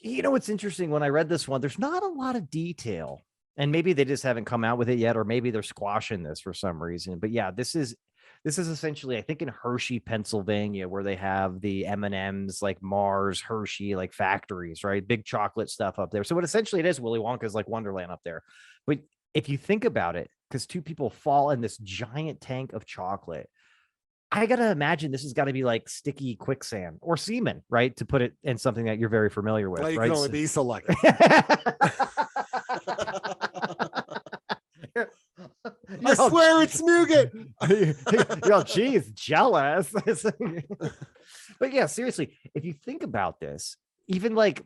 You know what's interesting? When I read this one, there's not a lot of detail, and maybe they just haven't come out with it yet, or maybe they're squashing this for some reason. But yeah, this is essentially, I think, in Hershey, Pennsylvania, where they have the M&Ms, like Mars, Hershey, like factories, right? Big chocolate stuff up there. So what essentially it is, Willy Wonka's like Wonderland up there. But if you think about it, because 2 people fall in this giant tank of chocolate, I got to imagine this has got to be like sticky quicksand or semen, right? To put it in something that you're very familiar with, well, you right? can only be so lucky. I swear it's nougat. Geez, jealous. But yeah, seriously, if you think about this, even like,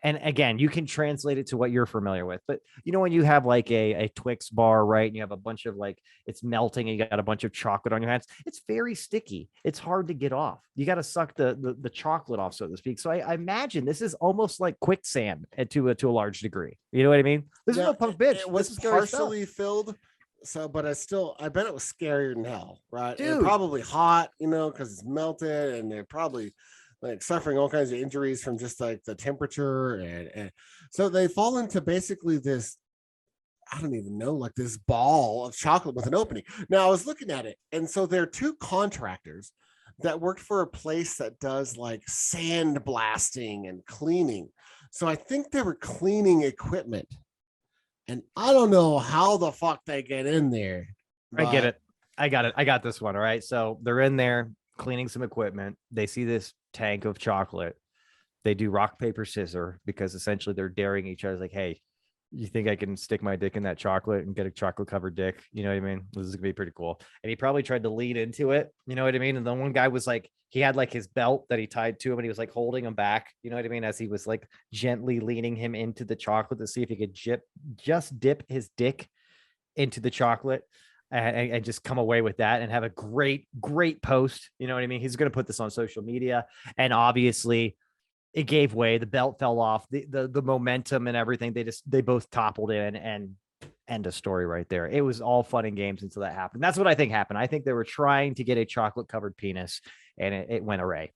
And again, you can translate it to what you're familiar with. But when you have like a Twix bar, right? And you have a bunch of like it's melting and you got a bunch of chocolate on your hands, it's very sticky. It's hard to get off. You got to suck the chocolate off, so to speak. So I imagine this is almost like quicksand to a large degree. You know what I mean? This is no punk bitch. It was partially filled. So, but I bet it was scarier than hell, right? Dude. And probably hot, because it's melted and they're probably like suffering all kinds of injuries from just like the temperature. And so they fall into basically this, I don't even know, like this ball of chocolate with an opening. Now I was looking at it. And so there are two contractors that worked for a place that does like sand blasting and cleaning. So I think they were cleaning equipment. And I don't know how the fuck they get in there. I get it. I got it. I got this one. All right. So they're in there cleaning some equipment. They see this tank of chocolate. They do rock, paper, scissors because essentially they're daring each other. Like, hey, you think I can stick my dick in that chocolate and get a chocolate covered dick? You know what I mean? This is gonna be pretty cool. And he probably tried to lean into it. You know what I mean? And then one guy was like, he had like his belt that he tied to him and he was like holding him back. You know what I mean? As he was like gently leaning him into the chocolate to see if he could just dip his dick into the chocolate and just come away with that and have a great post. You know what I mean? He's going to put this on social media. And obviously it gave way. The belt fell off, the momentum and everything. They both toppled in and end of story right there. It was all fun and games until that happened. That's what I think happened. I think they were trying to get a chocolate covered penis and it went array.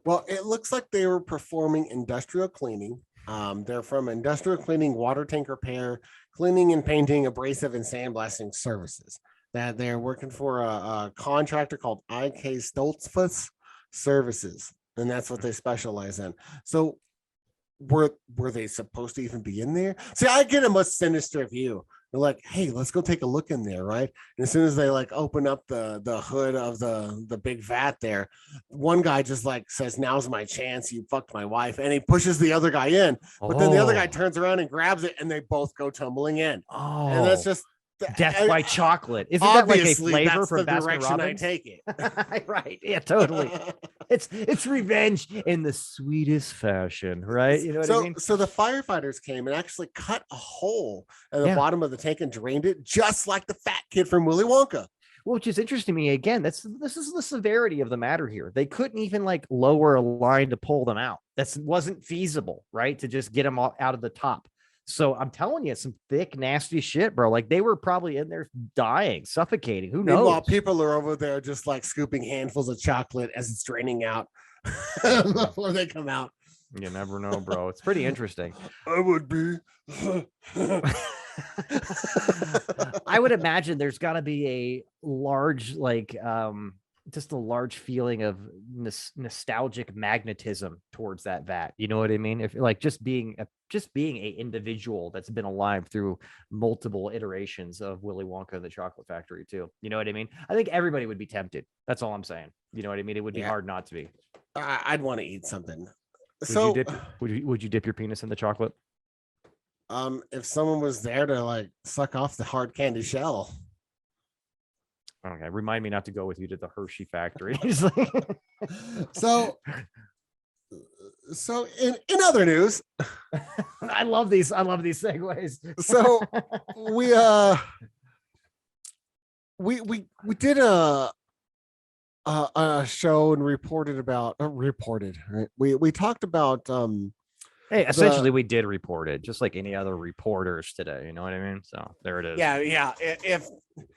Well, it looks like they were performing industrial cleaning. They're from industrial cleaning, water tank repair, cleaning and painting, abrasive and sandblasting services. That they're working for a contractor called IK Stoltzfus Services, and that's what they specialize in. So were they supposed to even be in there? See, I get a much sinister view. They're like, hey, let's go take a look in there, right? And as soon as they like open up the hood of the big vat there, one guy just like says, now's my chance, you fucked my wife, and he pushes the other guy in. But then the other guy turns around and grabs it and they both go tumbling in. And that's just death by chocolate. Isn't that like a flavor from Baskin direction Robbins? I take it. Right. Yeah, totally. It's revenge in the sweetest fashion, right? You know what I mean? So the firefighters came and actually cut a hole in the bottom of the tank and drained it, just like the fat kid from Willy Wonka. Well, which is interesting to me. Again, this is the severity of the matter here. They couldn't even like lower a line to pull them out. That wasn't feasible, right? To just get them out of the top. So I'm telling you, some thick, nasty shit, bro. Like they were probably in there dying, suffocating. Who knows? Meanwhile, people are over there just like scooping handfuls of chocolate as it's draining out before they come out. You never know, bro. It's pretty interesting. I would be. I would imagine there's got to be a large, like, just a large feeling of nostalgic magnetism towards that vat. You know what I mean? If like just being a individual that's been alive through multiple iterations of Willy Wonka and the Chocolate Factory too. You know what I mean? I think everybody would be tempted. That's all I'm saying. You know what I mean? It would be hard not to be. I'd want to eat something. Would you dip your penis in the chocolate? If someone was there to like suck off the hard candy shell. Okay, remind me not to go with you to the Hershey factory. So in other news, I love these segues. So we did a show and reported, right? We talked about hey, essentially we did report it just like any other reporters today, you know what I mean? So there it is. Yeah.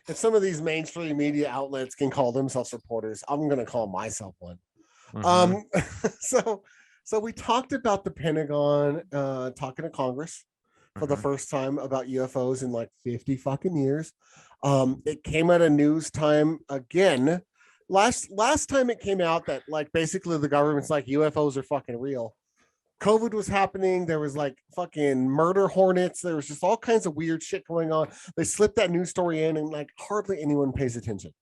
If some of these mainstream media outlets can call themselves reporters, I'm gonna call myself one. So we talked about the Pentagon talking to Congress for the first time about UFOs in like 50 fucking years. It came at a news time again. Last time it came out that like basically the government's like UFOs are fucking real. COVID was happening. There was like fucking murder hornets. There was just all kinds of weird shit going on. They slipped that news story in and like hardly anyone pays attention.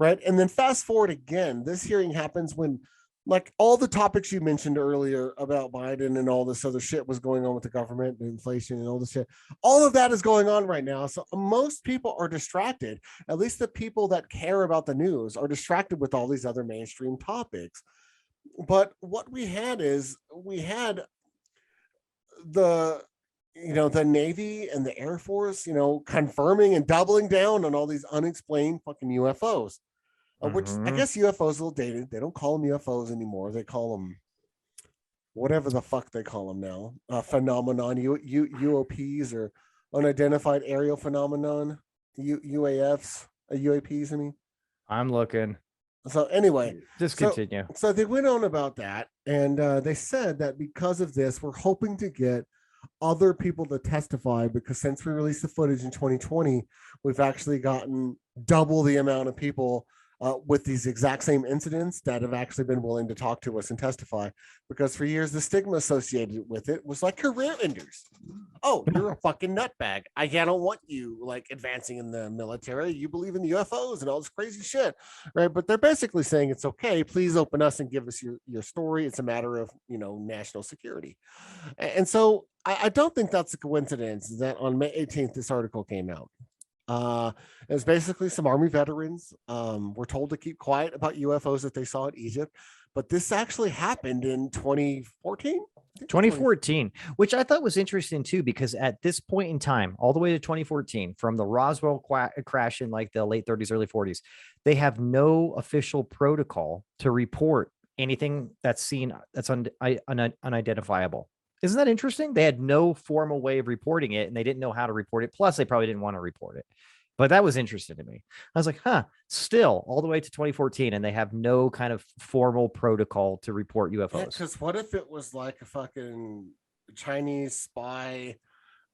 Right. And then fast forward again, this hearing happens when like all the topics you mentioned earlier about Biden and all this other shit was going on with the government and inflation and all this shit. All of that is going on right now. So most people are distracted. At least the people that care about the news are distracted with all these other mainstream topics. But what we had the the Navy and the Air Force, confirming and doubling down on all these unexplained fucking UFOs, which I Mhm. guess UFOs a little dated. They don't call them UFOs anymore. They call them whatever the fuck they call them now. Phenomenon, UOPs or unidentified aerial phenomenon, UAFs, UAPs. I mean, I'm looking. so anyway, Just so continue. so they went on about that, and they said that because of this, we're hoping to get other people to testify because since we released the footage in 2020, we've actually gotten double the amount of people with these exact same incidents that have actually been willing to talk to us and testify. Because for years, the stigma associated with it was like career enders. Oh, you're a fucking nutbag. I don't want you like advancing in the military. You believe in the UFOs and all this crazy shit, right? But they're basically saying it's okay. Please open us and give us your story. It's a matter of national security. And so I don't think that's a coincidence that on May 18th, this article came out. It was basically some Army veterans were told to keep quiet about UFOs that they saw in Egypt, but this actually happened in 2014. 2014, which I thought was interesting too, because at this point in time, all the way to 2014, from the Roswell crash in like the late 30s, early 40s, they have no official protocol to report anything that's seen that's unidentifiable. Isn't that interesting? They had no formal way of reporting it, and they didn't know how to report it. Plus, they probably didn't want to report it. But that was interesting to me. I was like, still all the way to 2014, and they have no kind of formal protocol to report UFOs. Yeah, because what if it was like a fucking Chinese spy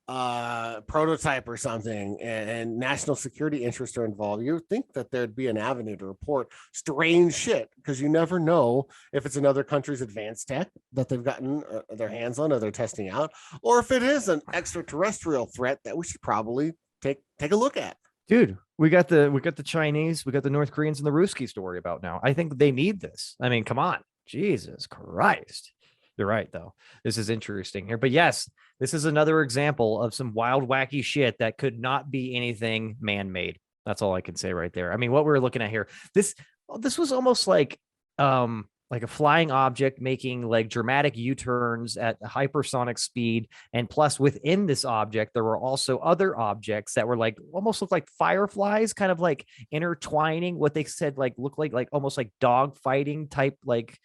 prototype or something, and national security interests are involved? You would think that there'd be an avenue to report strange shit, because you never know if it's another country's advanced tech that they've gotten their hands on or they're testing out, or if it is an extraterrestrial threat that we should probably take a look at. Dude, we got the Chinese, we got the North Koreans, and the Ruski story about now. I think they need this. I mean, come on, Jesus Christ. You're right, though. This is interesting here, but yes, this is another example of some wild, wacky shit that could not be anything man-made. That's all I can say right there. I mean, what we're looking at here, this was almost like a flying object making like dramatic U-turns at hypersonic speed. And plus within this object, there were also other objects that were like almost looked like fireflies, kind of like intertwining what they said, like look like almost like dog fighting type, like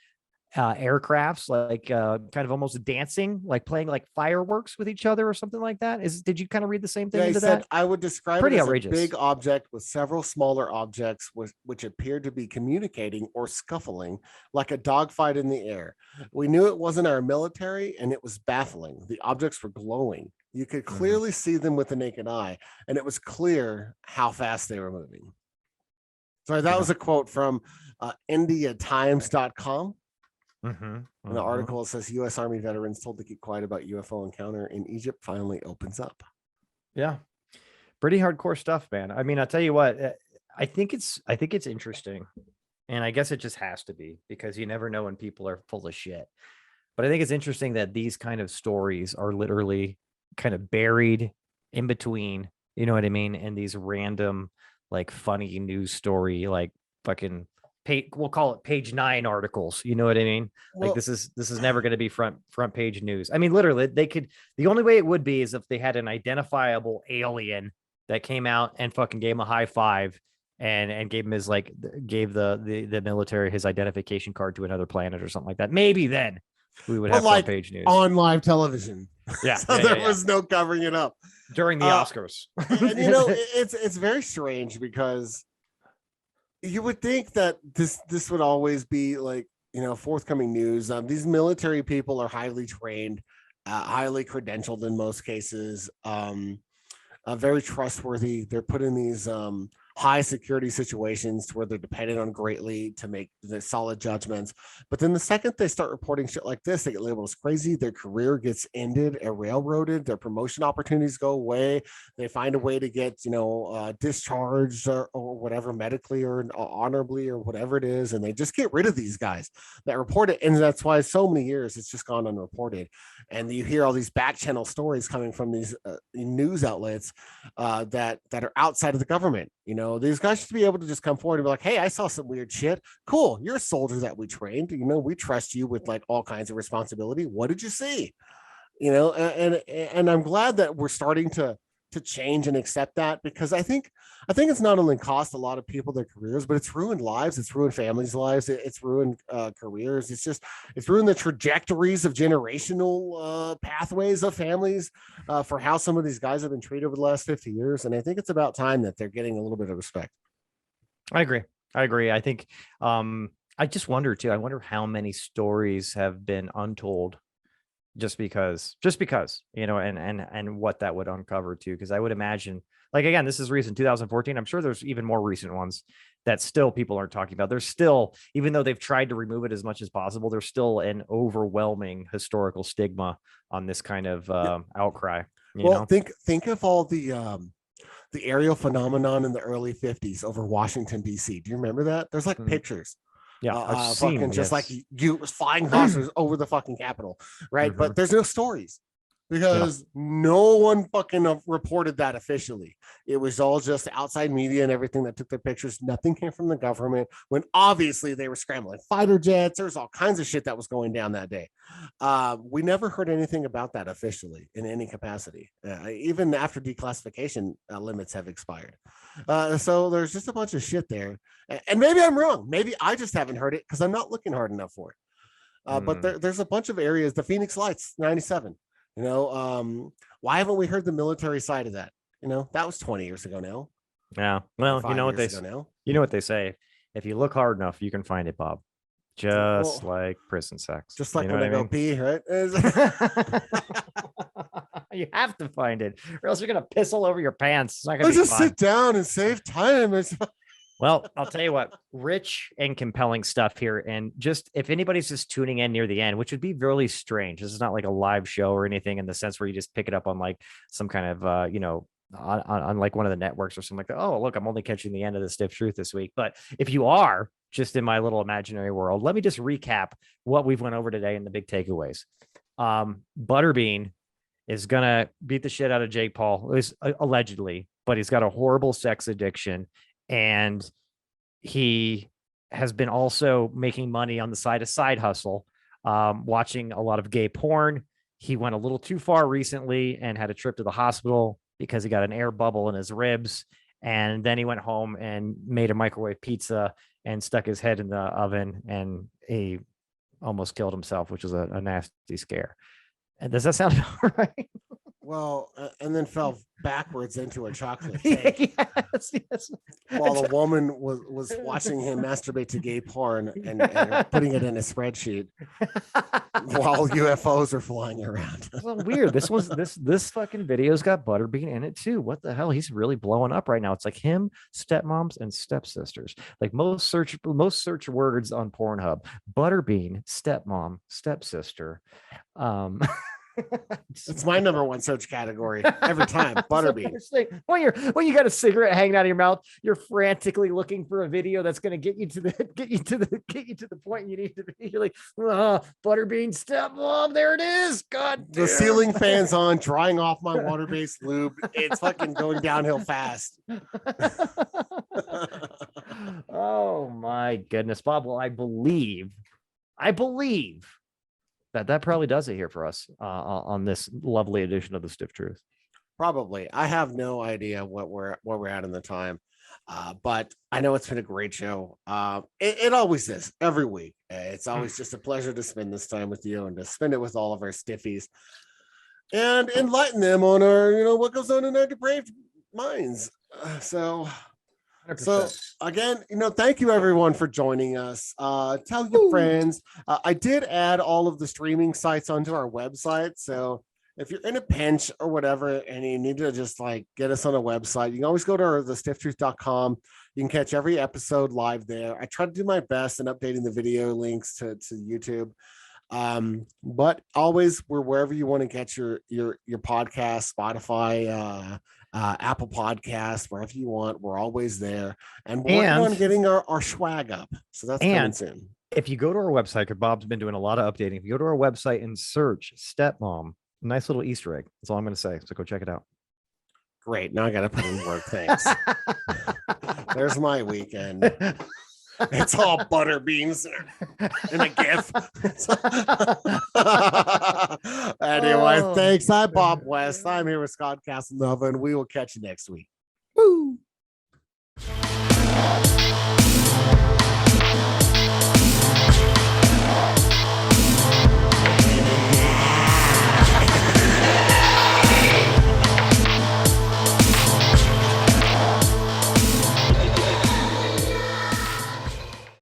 aircrafts, like kind of almost dancing, like playing like fireworks with each other or something like that. Did you kind of read the same thing Yeah, he into said that? I would describe Pretty it as outrageous. a big object with several smaller objects which appeared to be communicating or scuffling like a dogfight in the air. We knew it wasn't our military, and it was baffling. The objects were glowing. You could clearly see them with the naked eye, and it was clear how fast they were moving. So that was a quote from IndiaTimes.com. In the article, it says U.S. Army veterans told to keep quiet about UFO encounter in Egypt finally opens up. Yeah, pretty hardcore stuff, man. I mean, I'll tell you what, I think it's interesting, and I guess it just has to be, because you never know when people are full of shit. But I think it's interesting that these kind of stories are literally kind of buried in between, you know what I mean, and these random like funny news story, like fucking we'll call it page 9 articles, you know what I mean? Like this is never going to be front page news. I mean, literally, the only way it would be is if they had an identifiable alien that came out and fucking gave him a high five and gave him his gave the military his identification card to another planet or something like that. Maybe then we would have front page news on live television. Yeah, so there was no covering it up during the Oscars. And it's very strange, because you would think that this would always be like forthcoming news. These military people are highly trained, highly credentialed in most cases, very trustworthy. They're put in these high security situations where they're dependent on greatly to make the solid judgments. But then the second they start reporting shit like this, they get labeled as crazy. Their career gets ended and railroaded. Their promotion opportunities go away. They find a way to get, discharged or whatever, medically or honorably or whatever it is. And they just get rid of these guys that report it. And that's why so many years it's just gone unreported. And you hear all these back channel stories coming from these news outlets that are outside of the government. These guys should be able to just come forward and be like, hey, I saw some weird shit. Cool. You're a soldier that we trained. We trust you with like all kinds of responsibility. What did you see? and I'm glad that we're starting to change and accept that, because I think it's not only cost a lot of people their careers, but it's ruined lives, it's ruined families' lives, it's ruined careers, it's ruined the trajectories of generational pathways of families for how some of these guys have been treated over the last 50 years. And I think it's about time that they're getting a little bit of respect. I agree. I think I just wonder too. I wonder how many stories have been untold just because, and what that would uncover too. Because I would imagine, like, again, this is recent, 2014. I'm sure there's even more recent ones that still people aren't talking about. There's still, even though they've tried to remove it as much as possible, there's still an overwhelming historical stigma on this kind of outcry. Think of all the aerial phenomenon in the early 50s over Washington, D.C. Do you remember that? There's like pictures. Yeah, I've seen, fucking just like you flying saucers over the fucking Capitol, right? But there's no stories because no one fucking reported that officially. It was all just outside media and everything that took their pictures. Nothing came from the government, when obviously they were scrambling fighter jets. There's all kinds of shit that was going down that day. We never heard anything about that officially in any capacity, even after declassification limits have expired. So there's just a bunch of shit there. And maybe I'm wrong. Maybe I just haven't heard it because I'm not looking hard enough for it. But there's a bunch of areas. The Phoenix Lights, 97. Why haven't we heard the military side of that? That was 20 years ago now. Yeah. Well, you know what they say. If you look hard enough, you can find it, Bob. Just like prison sex. Just like when I go pee, right? You have to find it, or else you're gonna piss all over your pants. It's not gonna be just fun. Sit down and save time. Well, I'll tell you what, rich and compelling stuff here. And just if anybody's just tuning in near the end, which would be really strange, this is not like a live show or anything in the sense where you just pick it up on like some kind of, on like one of the networks or something like that. Oh, look, I'm only catching the end of the Stiff Truth this week. But if you are just in my little imaginary world, let me just recap what we've went over today in the big takeaways. Butterbean is going to beat the shit out of Jake Paul, at least allegedly, but he's got a horrible sex addiction. And he has been also making money on the side hustle, watching a lot of gay porn. He went a little too far recently and had a trip to the hospital because he got an air bubble in his ribs. And then he went home and made a microwave pizza and stuck his head in the oven, and he almost killed himself, which was a nasty scare. And does that sound all right? Well, and then fell backwards into a chocolate cake. Yes. While a woman was watching him masturbate to gay porn and putting it in a spreadsheet while UFOs are flying around. Well, weird. This fucking video's got Butterbean in it too. What the hell? He's really blowing up right now. It's like him, stepmoms, and stepsisters. Like most search words on Pornhub: Butterbean, stepmom, stepsister. It's my number one search category every time. Butterbean. When you got a cigarette hanging out of your mouth, you're frantically looking for a video that's going to get you to the point you need to be. You're like, Butterbean stepmom, there it is. God damn. The ceiling fan's on, drying off my water-based lube. It's fucking going downhill fast. Oh my goodness, Bob. Well, I believe that probably does it here for us on this lovely edition of the Stiff Truth. Probably. I have no idea what we're at in the time, but I know it's been a great show. It always is every week. It's always just a pleasure to spend this time with you and to spend it with all of our stiffies and enlighten them on our, what goes on in our depraved minds. So 100%. So again, thank you everyone for joining us. Tell your friends. I did add all of the streaming sites onto our website. So if you're in a pinch or whatever, and you need to just get us on a website, you can always go to thestifftruth.com. You can catch every episode live there. I try to do my best in updating the video links to YouTube. But always, we're wherever you want to get your podcast, Spotify, Apple Podcasts, wherever you want. We're always there, and we're working on getting our swag up. So that's coming soon. If you go to our website, because Bob's been doing a lot of updating, if you go to our website and search stepmom, nice little Easter egg. That's all I'm going to say. So go check it out. Great. Now I got to put in work. Thanks. There's my weekend. It's all butter beans in a GIF. Anyway, Oh. thanks. I'm Bob West. I'm here with Scott Casanova, and we will catch you next week. Woo.